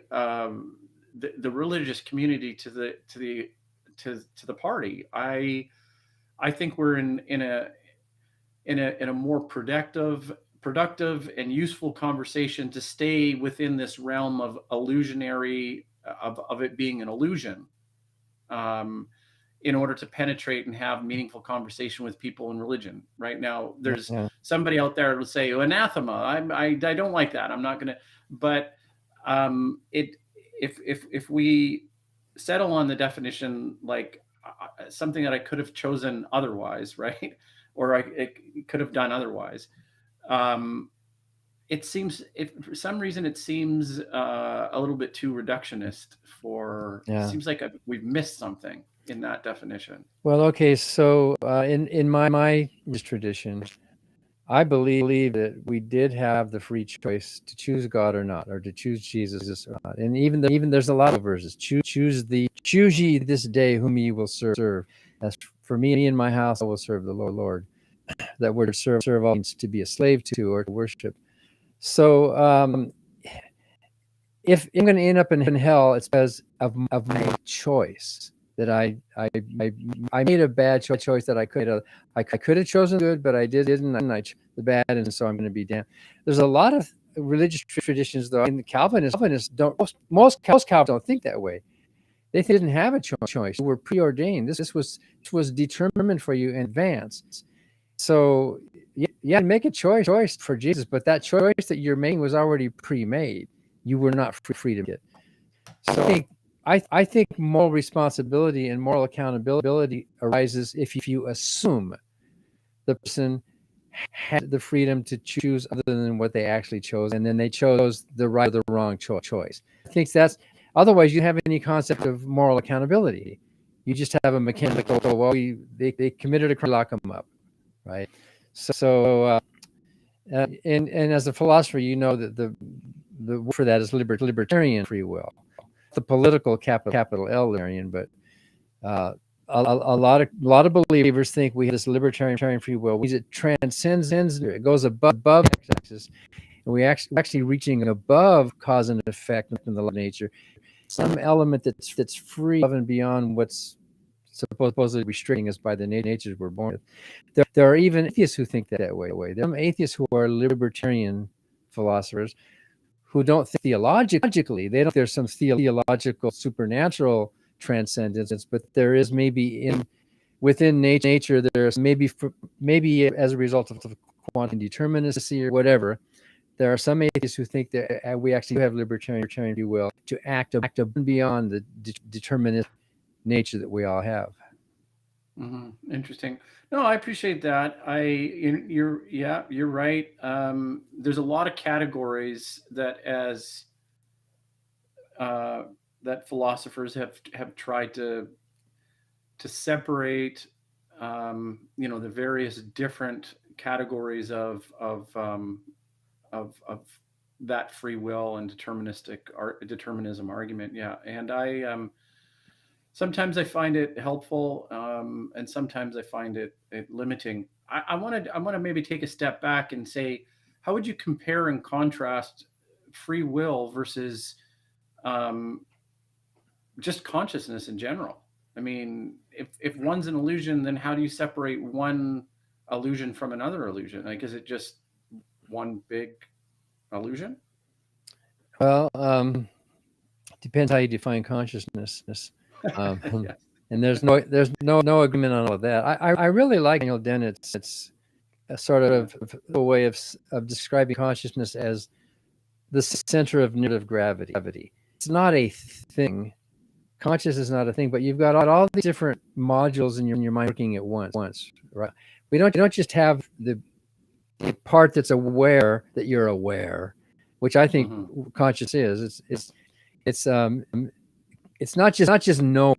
religious community to the party. I think we're in a more productive and useful conversation to stay within this realm of illusionary, of it being an illusion, in order to penetrate and have meaningful conversation with people in religion. Right now, there's somebody out there who will say, oh, anathema. I don't like that. I'm not going to. But if we settle on the definition, like something that I could have chosen otherwise, right? Or it could have done otherwise. It seems, for some reason, it seems a little bit too reductionist. It seems like we've missed something in that definition. Well, okay, so in my tradition, I believe that we did have the free choice to choose God or not, or to choose Jesus or not. And even there's a lot of verses. Choose ye this day whom ye will serve. As for me and my house, I will serve the Lord. That word serve all means to be a slave to or to worship. So if I'm going to end up in hell, it's because of my choice. That I made a bad choice that I could have chosen good, but I didn't. And I chose the bad, and so I'm going to be damned. There's a lot of religious traditions, though. And the Calvinists don't. Most Calvinists don't think that way. They didn't have a choice. They were preordained. This was determined for you in advance. So yeah, make a choice for Jesus, but that choice that you're making was already pre-made. You were not free to it. So I think moral responsibility and moral accountability arises if you assume the person had the freedom to choose other than what they actually chose, and then they chose the right or the wrong choice. I think that's, otherwise you don't have any concept of moral accountability. You just have a mechanical, well, they committed a crime, lock them up, right? So and as a philosopher, you know that the word for that is libertarian free will. The political capital L libertarian, but a lot of believers think we have this libertarian free will. It transcends, it goes above x-axis, and we actually reaching above cause and effect in the law of nature. Some element that's free above and beyond what's supposedly restricting us by the natures we're born with. There are even atheists who think that way. There are some atheists who are libertarian philosophers who don't think theologically. They don't. There's some theological supernatural transcendence, but there is maybe within nature. There's maybe as a result of quantum determinacy or whatever. There are some atheists who think that we actually have libertarian free will to act beyond the deterministic nature that we all have. Mm-hmm. Interesting. No, I appreciate that. You're right. There's a lot of categories that that philosophers have tried to separate. The various different categories of that free will and determinism argument. Yeah, and sometimes I find it helpful, and sometimes I find it limiting. I want to maybe take a step back and say, how would you compare and contrast free will versus just consciousness in general? I mean, if one's an illusion, then how do you separate one illusion from another illusion? Like, is it just one big illusion? Well, depends how you define consciousness. Yes. And there's no agreement on all of that. I really like Daniel Dennett's a sort of a way of describing consciousness as the center of negative gravity. It's not a thing. Consciousness is not a thing, but you've got all these different modules in your mind working at once, right? We don't just have the part that's aware that you're aware, which I think conscious is. It's not just knowing.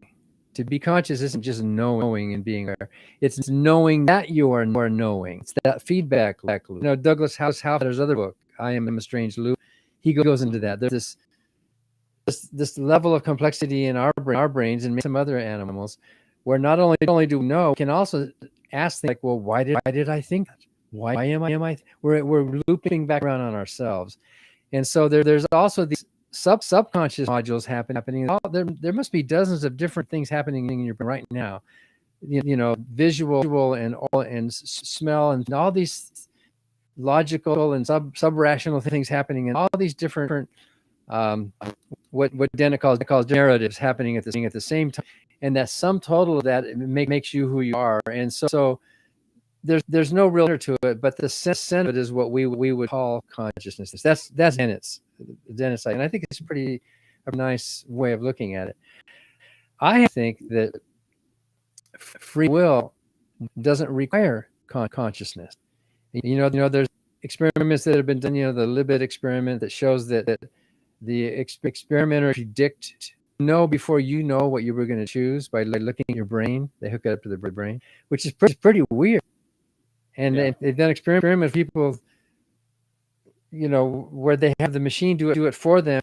To be conscious isn't just knowing and being aware. It's knowing that you are knowing. It's that feedback loop. Douglas Housefatter's other book, I Am a Strange Loop, he goes into that. There's this level of complexity in our brains and some other animals, where not only do we know, we can also ask things like, well, why did I think that? Why am I? We're looping back around on ourselves, and so there's also these subconscious modules happening. There must be dozens of different things happening in your brain right now. Visual and smell and all these logical and sub-rational things happening, and all these different what Dennett calls narratives happening at the same time, and that sum total of that makes you who you are. And so there's no real order to it, but the sense of it is what we would call consciousness. That's Dennett's side, and I think it's a nice way of looking at it. I think that free will doesn't require consciousness. There's experiments that have been done. The Libet experiment that shows that the experimenter predict know before you know what you were going to choose by looking at your brain. They hook it up to the brain, which is pretty weird. And they've done experiments with people, where they have the machine do it for them.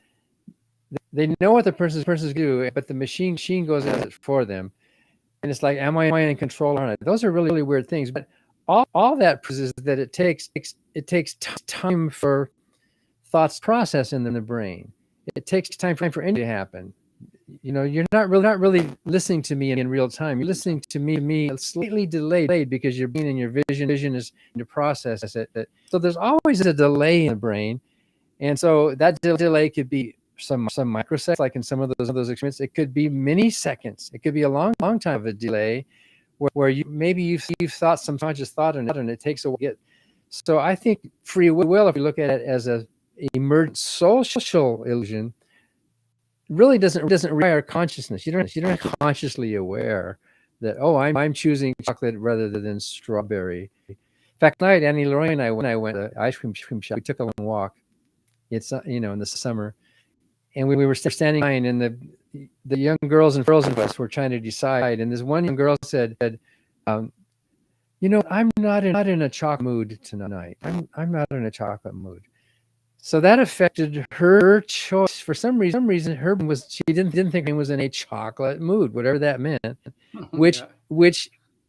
They know what the person's do, but the machine goes at it for them. And it's like, am I in control or not? Those are really weird things. But all that proves is that it takes time for thoughts to process in the brain. It takes time for anything to happen. You're not really listening to me in real time. You're listening to me slightly delayed because your brain and your vision is to process it. So there's always a delay in the brain, and so that delay could be some microseconds, like in some of those experiments. It could be many seconds. It could be a long time of a delay, where you've thought some conscious thought and it takes a while to get. So I think free will, if you look at it as a emergent social illusion, really doesn't require consciousness. You're not consciously aware that, I'm choosing chocolate rather than strawberry. In fact, tonight Annie Lorraine and I went to the ice cream shop. We took a long walk. It's in the summer, and we were standing in line, and the young girls and us were trying to decide. And this one young girl said, I'm not in a chocolate mood tonight. I'm not in a chocolate mood. So that affected her choice. For some reason, she didn't think she was in a chocolate mood, whatever that meant, which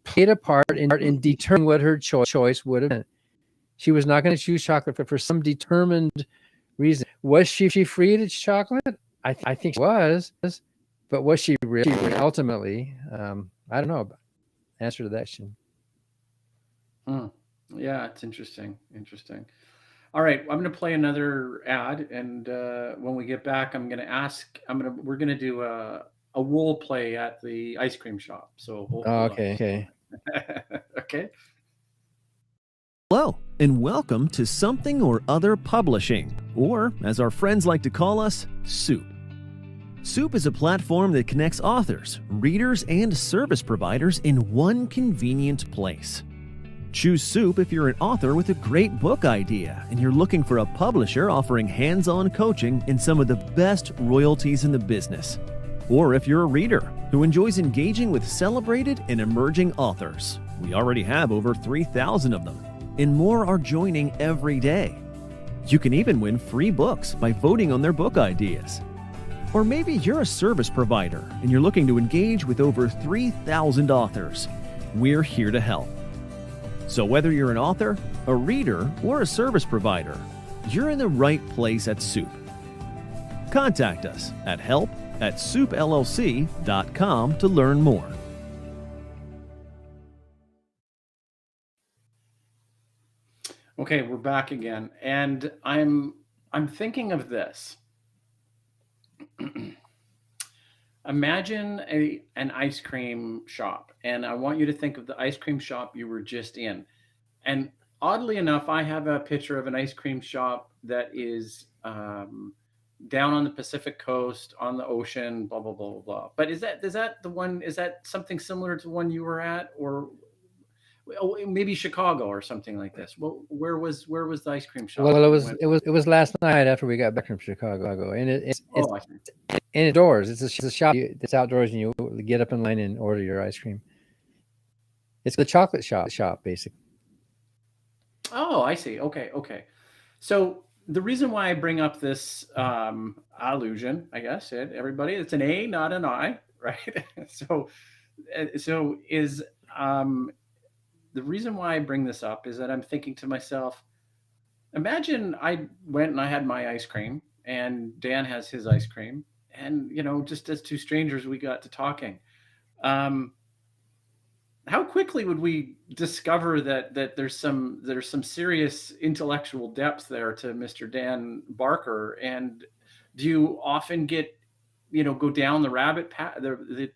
played a part in determining what her choice would have been. She was not going to choose chocolate for some determined reason. Was she free to chocolate? I think she was, but was she really ultimately? I don't know. Answer to that question. Yeah, it's interesting. All right, I'm going to play another ad, and when we get back, we're going to do a role play at the ice cream shop. So okay. Okay. Hello, and welcome to Something or Other Publishing, or as our friends like to call us, Soup. Soup is a platform that connects authors, readers, and service providers in one convenient place. Choose Soup if you're an author with a great book idea and you're looking for a publisher offering hands-on coaching and some of the best royalties in the business. Or if you're a reader who enjoys engaging with celebrated and emerging authors. We already have over 3,000 of them, and more are joining every day. You can even win free books by voting on their book ideas. Or maybe you're a service provider and you're looking to engage with over 3,000 authors. We're here to help. So whether you're an author, a reader, or a service provider, you're in the right place at Soup. Contact us at help@soupllc.com to learn more. Okay, we're back again, and I'm thinking of this. Imagine an ice cream shop, and I want you to think of the ice cream shop you were just in. And oddly enough, I have a picture of an ice cream shop that is down on the Pacific coast, on the ocean, blah blah blah blah blah. But is that the one? Is that something similar to the one you were at, or maybe Chicago or something like this? Well, where was the ice cream shop? Well, it was last night after we got back from Chicago, and it's indoors. It's a shop. It's outdoors, and you get up in line and order your ice cream. It's the chocolate shop, basically. Oh, I see. Okay. So the reason why I bring up this allusion, I guess, everybody, it's an A, not an I, right? So is the reason why I bring this up is that I'm thinking to myself, imagine I went and I had my ice cream, and Dan has his ice cream, and just as two strangers, we got to talking. How quickly would we discover that there's some serious intellectual depth there to Mr. Dan Barker? And do you often get go down the rabbit path, the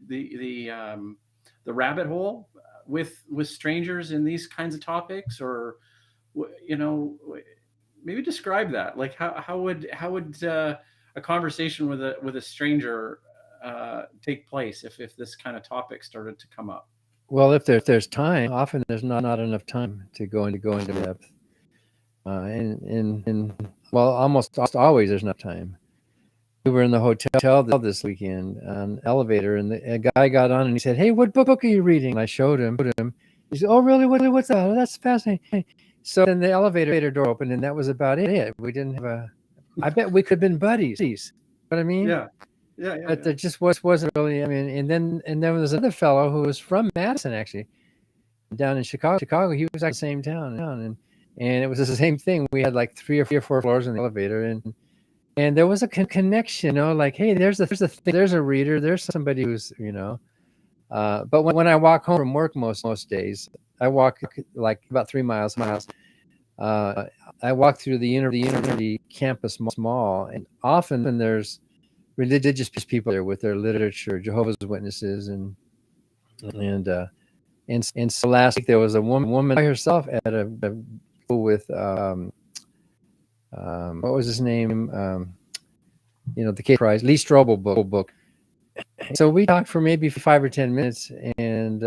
rabbit hole with strangers in these kinds of topics? Or maybe describe that. Like how would a conversation with a stranger take place if this kind of topic started to come up? Well, if there's time, often there's not enough time to go into depth. And well, almost always there's not time. We were in the hotel this weekend on elevator, and a guy got on and he said, "Hey, what book are you reading?" And I showed him. He said, "Oh, really? What's that? Oh, that's fascinating." So then the elevator door opened, and that was about it. We didn't have a. I bet we could have been buddies. You know what I mean? Yeah. But there just wasn't really. I mean, and then there was another fellow who was from Madison, actually, down in Chicago. He was at the same town, and it was the same thing. We had like three or four floors in the elevator, and there was a connection, like, hey, there's a reader, there's somebody who's, but when I walk home from work most days, I walk like about 3 miles. I walk through the University campus mall, and often there's religious people there with their literature, Jehovah's Witnesses, and so last week there was a woman by herself at a with what was his name? The K Prize, Lee Strobel book. So we talked for maybe 5 or 10 minutes, and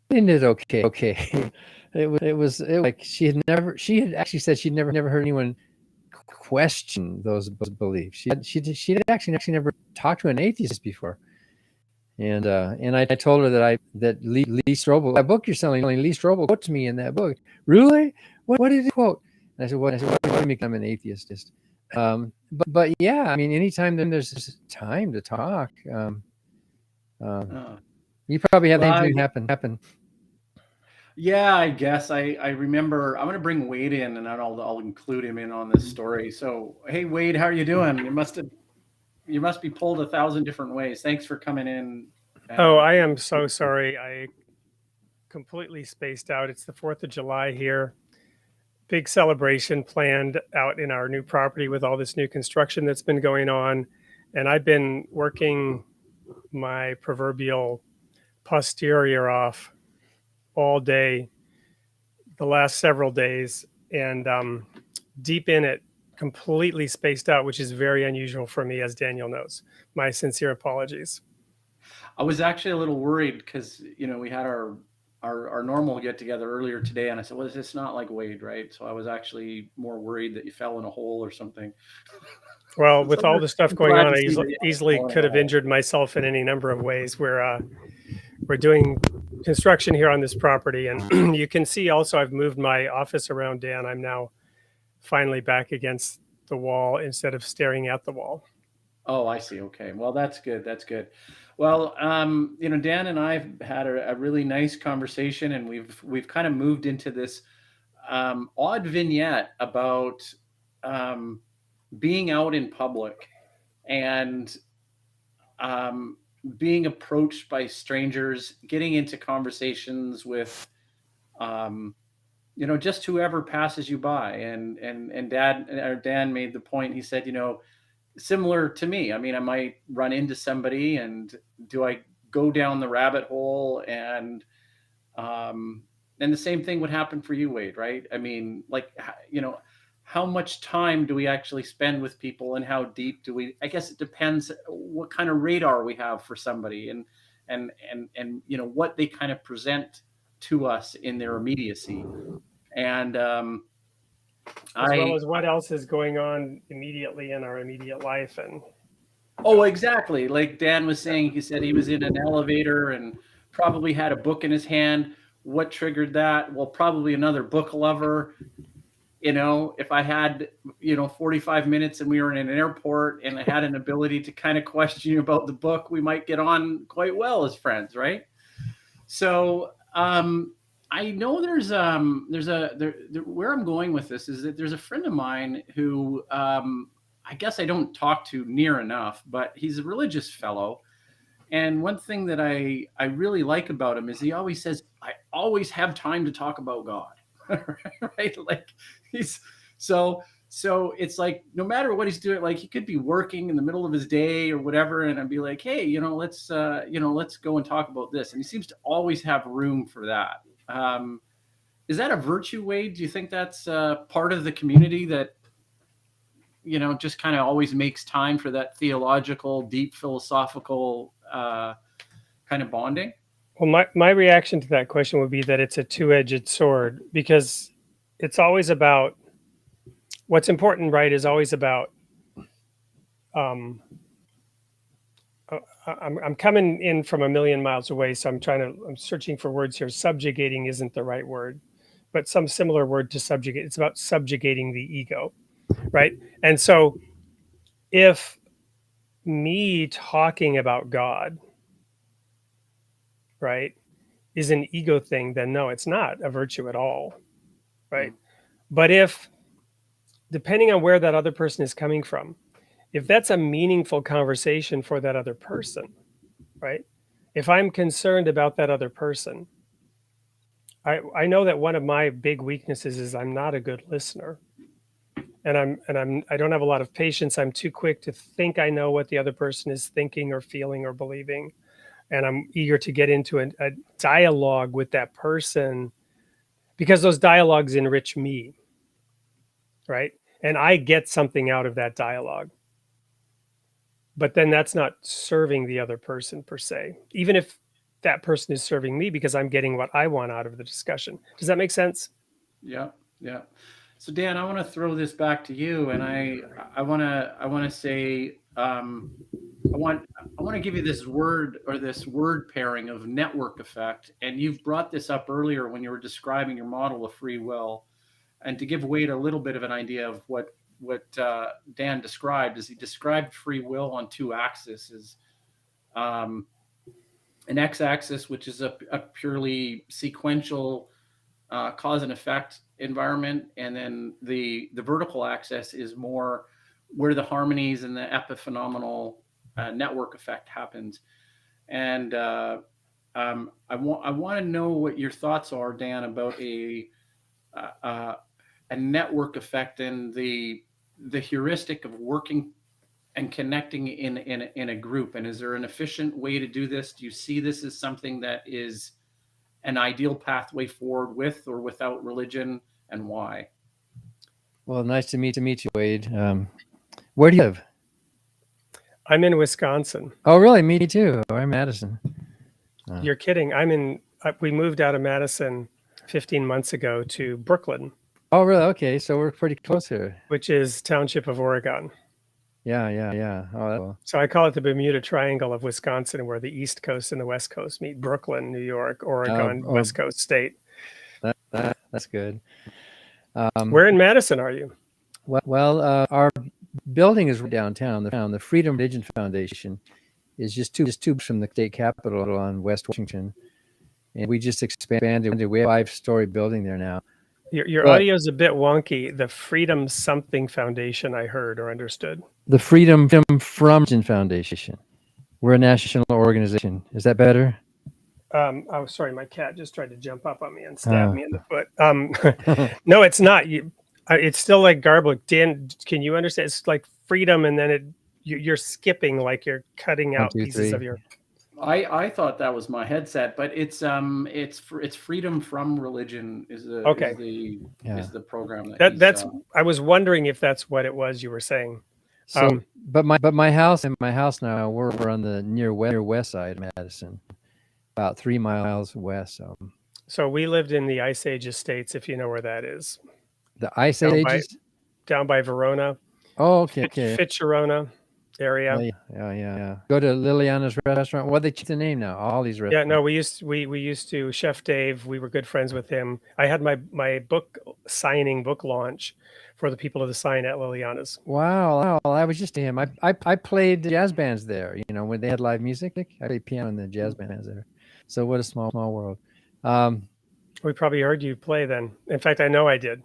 ended okay. It was like she had actually said she'd never heard anyone question those beliefs. She had actually never talked to an atheist before. And I told her that Lee Strobel, that book you're selling, Lee Strobel quotes me in that book. Really? What did he quote? And I said, what do you make? I'm an atheist. But yeah, I mean, anytime then there's time to talk. You probably have anything happen. Yeah, I guess I remember. I'm going to bring Wade in, and I'll include him in on this story. So, hey, Wade, how are you doing? You must be pulled 1,000 different ways. Thanks for coming in. Oh, I am so sorry. I completely spaced out. It's the 4th of July here. Big celebration planned out in our new property with all this new construction that's been going on. And I've been working my proverbial posterior off all day, the last several days, and deep in it, completely spaced out, which is very unusual for me, as Daniel knows. My sincere apologies. I was actually a little worried because, we had our normal get together earlier today, and I said, well, it's not like Wade, right? So I was actually more worried that you fell in a hole or something. Well, with all the stuff going on, I easily could have injured myself in any number of ways. We're doing construction here on this property, and you can see also I've moved my office around, Dan. I'm now finally back against the wall instead of staring at the wall. Oh, I see. Okay. Well, that's good. That's good. Well, Dan and I've had a really nice conversation, and we've kind of moved into this odd vignette about being out in public and being approached by strangers, getting into conversations with, just whoever passes you by. And Dan made the point. He said, similar to me. I mean, I might run into somebody, and do I go down the rabbit hole? And the same thing would happen for you, Wade, right? I mean, how much time do we actually spend with people, and how deep do we? I guess it depends what kind of radar we have for somebody, and what they kind of present to us in their immediacy, and as well as what else is going on immediately in our immediate life. And oh, exactly. Like Dan was saying, he said he was in an elevator and probably had a book in his hand. What triggered that? Well, probably another book lover. If I had, 45 minutes and we were in an airport and I had an ability to kind of question you about the book, we might get on quite well as friends, right? So I know there's where I'm going with this is that there's a friend of mine who I guess I don't talk to near enough, but he's a religious fellow. And one thing that I really like about him is he always says, I always have time to talk about God. Right? Like so it's like, no matter what he's doing, like he could be working in the middle of his day or whatever. And I'd be like, hey, let's go and talk about this. And he seems to always have room for that. Is that a virtue, Wade? Do you think that's part of the community that, just kind of always makes time for that theological, deep philosophical kind of bonding? Well, my reaction to that question would be that it's a two-edged sword, because it's always about what's important, right? Is always about um, I'm coming in from a million miles away, so I'm searching for words here. Subjugating isn't the right word, but some similar word to subjugate. It's about subjugating the ego, right? And so if me talking about God, right, is an ego thing, then no, it's not a virtue at all, right? But if, depending on where that other person is coming from, if that's a meaningful conversation for that other person, right? If I'm concerned about that other person, I know that one of my big weaknesses is I'm not a good listener. And I don't have a lot of patience. I'm too quick to think I know what the other person is thinking or feeling or believing. And I'm eager to get into a dialogue with that person because those dialogues enrich me, right? And I get something out of that dialogue. But then that's not serving the other person per se, even if that person is serving me because I'm getting what I want out of the discussion. Does that make sense? Yeah, yeah. So Dan, I want to throw this back to you, and I want to say I want to give you this word pairing of network effect, and you've brought this up earlier when you were describing your model of free will, and to give Wade a little bit of an idea of what Dan described, is he described free will on two axes, an x-axis, which is a purely sequential cause and effect environment, and then the vertical axis is more where the harmonies and the epiphenomenal network effect happens. And I want to know what your thoughts are, Dan, about a network effect and the heuristic of working and connecting in a group. And is there an efficient way to do this? Do you see this as something that is an ideal pathway forward with or without religion, and why? Well, nice to meet you, Wade. Where do you live? I'm in Wisconsin. Oh, really? Me too. I'm in Madison. You're kidding. We moved out of Madison 15 months ago to Brooklyn. Oh, really? Okay, so we're pretty close here. Which is township of Oregon. Yeah. Oh, that's cool. So I call it the Bermuda Triangle of Wisconsin, where the East Coast and the West Coast meet. Brooklyn, New York, Oregon, West Coast state. That's good. Where in Madison are you? Well, our building is right downtown. The Freedom Religion Foundation is just two from the state capitol on West Washington, and we just expanded. We have a 5-story building there now. Your audio is a bit wonky. The Freedom Something Foundation, I heard or understood. The Freedom from Religion Foundation. We're a national organization. Is that better? Oh, sorry, my cat just tried to jump up on me and stab me in the foot. No, it's not. It's still like garbled. Dan, can you understand? It's like freedom, and then you're skipping, like you're cutting out 1, 2, pieces 3. Of your. I thought that was my headset, but it's Freedom from Religion is the program that's. I was wondering if that's what it was you were saying. So, but my house now, we're on the near west side of Madison, about 3 miles west. So we lived in the Ice Age estates, if you know where that is. The Ice Ages? Down by Verona. Oh, okay. Fitzgerona area. Oh, yeah. Go to Liliana's restaurant. What they changed the name now? All these restaurants. Yeah, no, we used to. Chef Dave, we were good friends with him. I had my book launch for the people of the sign at Liliana's. Wow. I was just him. I played jazz bands there. You know, when they had live music, I played piano in the jazz bands there. So what a small world. We probably heard you play then. In fact, I know I did.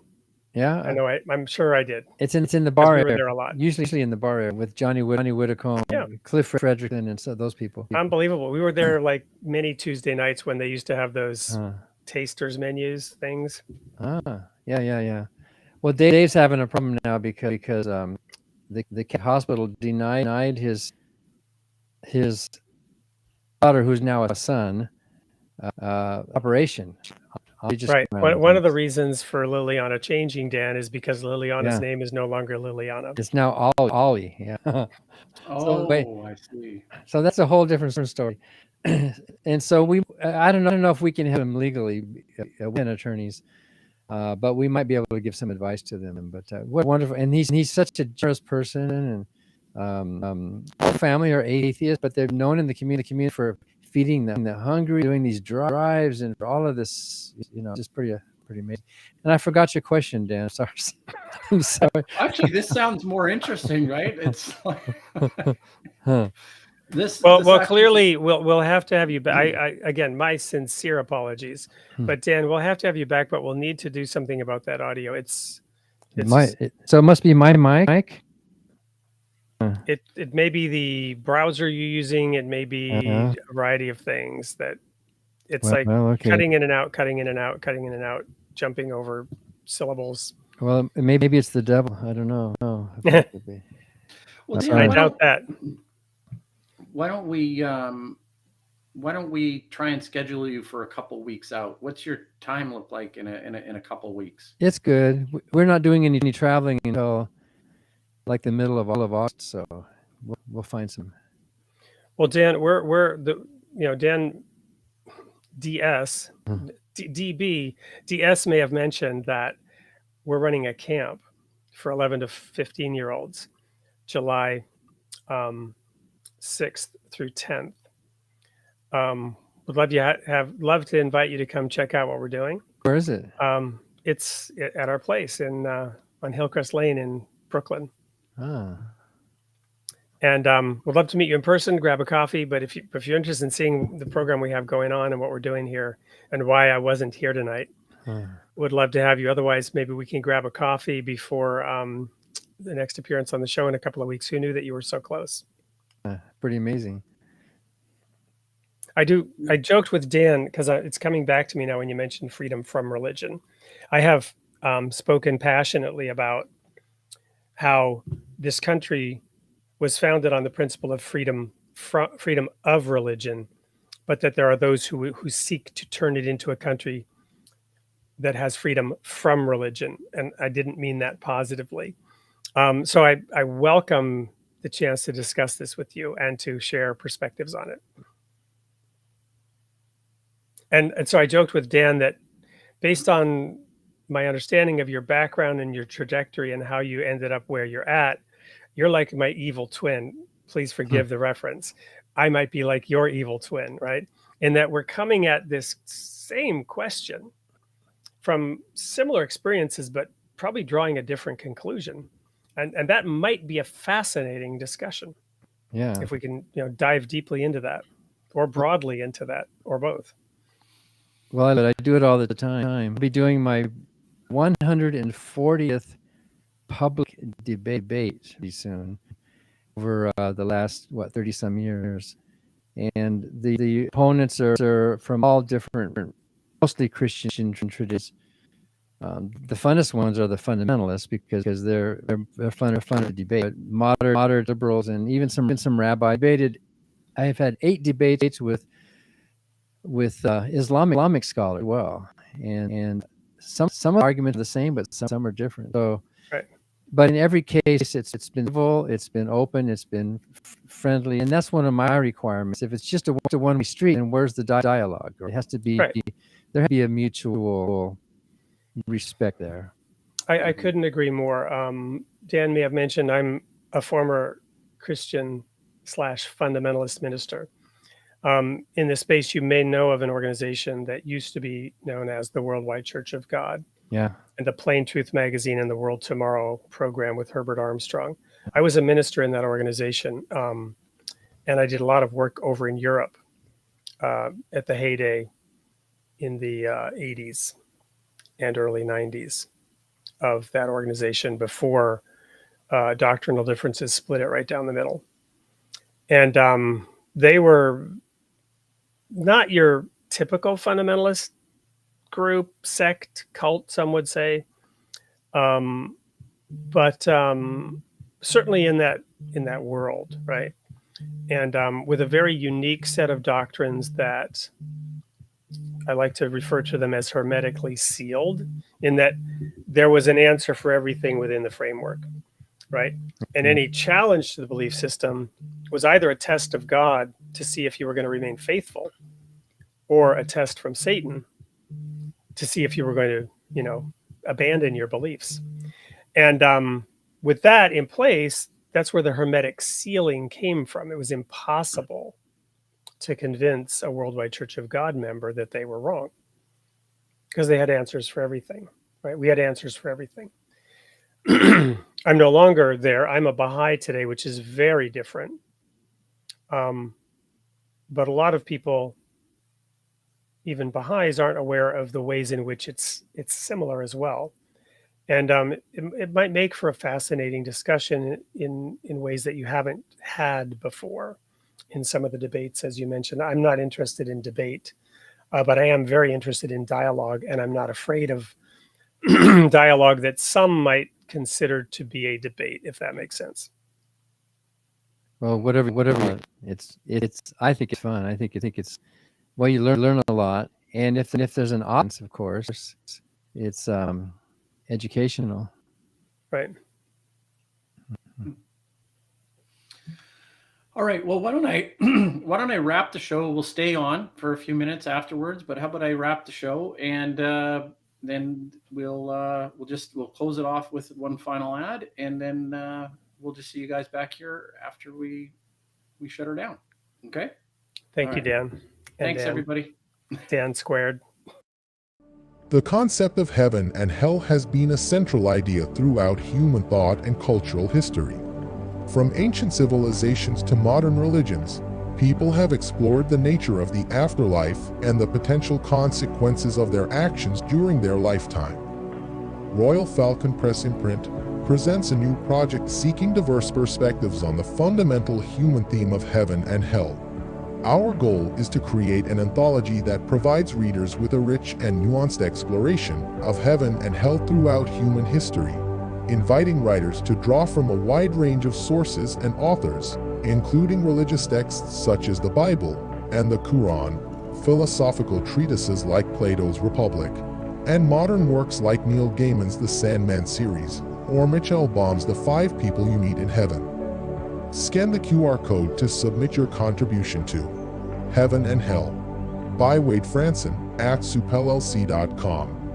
Yeah, I know. I'm sure I did. It's in the bar we area. Were there a lot. Usually in the bar area with Johnny Whitacombe, Cliff Frederickson, and so those people. Unbelievable. We were there like many Tuesday nights when they used to have those tasters menus things. Yeah. Well, Dave's having a problem now because the hospital denied his daughter, who's now a son, operation. Right. One of the reasons for Liliana changing, Dan, is because Liliana's name is no longer Liliana. It's now Ollie. Yeah. I see. So that's a whole different story. and so I don't know if we can help him legally, with attorneys, but we might be able to give some advice to them. But what wonderful, and he's such a generous person, and our family are atheists, but they're known in the community for feeding the hungry, doing these drives, and for all of this, just pretty amazing. And I forgot your question, Dan. Sorry. I'm sorry. Actually, this sounds more interesting, right? It's like Huh. Well, clearly we'll have to have you back. I again, my sincere apologies, but Dan, we'll have to have you back. But we'll need to do something about that audio. So it must be my mic. It may be the browser you're using. It may be a variety of things that it's okay. Cutting in and out, cutting in and out, cutting in and out, jumping over syllables. Well, maybe it's the devil. I don't know. Well, Dan, I doubt that. Why don't we try and schedule you for a couple weeks out? What's your time look like in a couple weeks? It's good. We're not doing any traveling until like the middle of August, so we'll find some. Well, Dan, we're Dan DS DS may have mentioned that we're running a camp for 11 to 15-year-olds, July 6th through 10th. Would love to invite you to come check out what we're doing. Where is it? It's at our place on Hillcrest Lane in Brooklyn. And we'd love to meet you in person, grab a coffee. But if you're interested in seeing the program we have going on and what we're doing here and why I wasn't here tonight, would love to have you. Otherwise, maybe we can grab a coffee before the next appearance on the show in a couple of weeks. Who knew that you were so close? Pretty amazing. I joked with Dan because it's coming back to me now when you mentioned freedom from religion. I have spoken passionately about how this country was founded on the principle of freedom of religion, but that there are those who seek to turn it into a country that has freedom from religion. And I didn't mean that positively. So I welcome the chance to discuss this with you and to share perspectives on it. And so I joked with Dan that based on my understanding of your background and your trajectory and how you ended up where you're at, you're like my evil twin. Please forgive the reference. I might be like your evil twin, right? In that we're coming at this same question from similar experiences, but probably drawing a different conclusion. And that might be a fascinating discussion. Yeah. If we can, dive deeply into that or broadly into that or both. Well, I do it all the time. I'll be doing my 140th public debate pretty soon over the last 30 some years, and the opponents are from all different, mostly Christian traditions. The funnest ones are the fundamentalists because they're fun to debate. But moderate liberals and even some rabbis debated. I have had 8 debates with Islamic scholars as well, and some of the arguments are the same, but some are different. So, right. But in every case, it's been civil, it's been open, it's been friendly, and that's one of my requirements. If it's just a one-way street, then where's the dialogue? Or it has to be there has to be a mutual respect there. I couldn't agree more. Dan may have mentioned I'm a former Christian / fundamentalist minister. In this space, you may know of an organization that used to be known as the Worldwide Church of God. Yeah. And the Plain Truth Magazine and the World Tomorrow program with Herbert Armstrong. I was a minister in that organization, and I did a lot of work over in Europe at the heyday in the 80s and early 90s of that organization before doctrinal differences split it right down the middle. And they were not your typical fundamentalist group, sect, cult, some would say, but certainly in that world, right? And with a very unique set of doctrines that I like to refer to them as hermetically sealed, in that there was an answer for everything within the framework, right? And any challenge to the belief system was either a test of God to see if you were going to remain faithful, or a test from Satan to see if you were going to, abandon your beliefs. And with that in place, that's where the Hermetic sealing came from. It was impossible to convince a Worldwide Church of God member that they were wrong, because they had answers for everything, right? We had answers for everything. I'm no longer there. I'm a Baha'i today, which is very different. But a lot of people, even Baha'is, aren't aware of the ways in which it's similar as well. And it might make for a fascinating discussion in ways that you haven't had before in some of the debates, as you mentioned. I'm not interested in debate, but I am very interested in dialogue, and I'm not afraid of dialogue that some might consider to be a debate, if that makes sense. Well, whatever. It's. I think it's fun. I think it's. Well, you learn a lot, and if there's an audience, of course, it's educational. Right. All right. Well, why don't I wrap the show? We'll stay on for a few minutes afterwards, but how about I wrap the show, and then we'll close it off with one final ad, and then we'll just see you guys back here after we shut her down. Okay. Thank you, Dan. And Thanks, Dan, everybody. Dan squared. The concept of heaven and hell has been a central idea throughout human thought and cultural history. From ancient civilizations to modern religions, people have explored the nature of the afterlife and the potential consequences of their actions during their lifetime. Royal Falcon Press Imprint presents a new project seeking diverse perspectives on the fundamental human theme of heaven and hell. Our goal is to create an anthology that provides readers with a rich and nuanced exploration of heaven and hell throughout human history, inviting writers to draw from a wide range of sources and authors, including religious texts such as the Bible and the Quran, philosophical treatises like Plato's Republic, and modern works like Neil Gaiman's The Sandman series, or Michelle Baum's The 5 People You Meet in Heaven. Scan the QR code to submit your contribution to Heaven and Hell by Wade Fransson at supellc.com.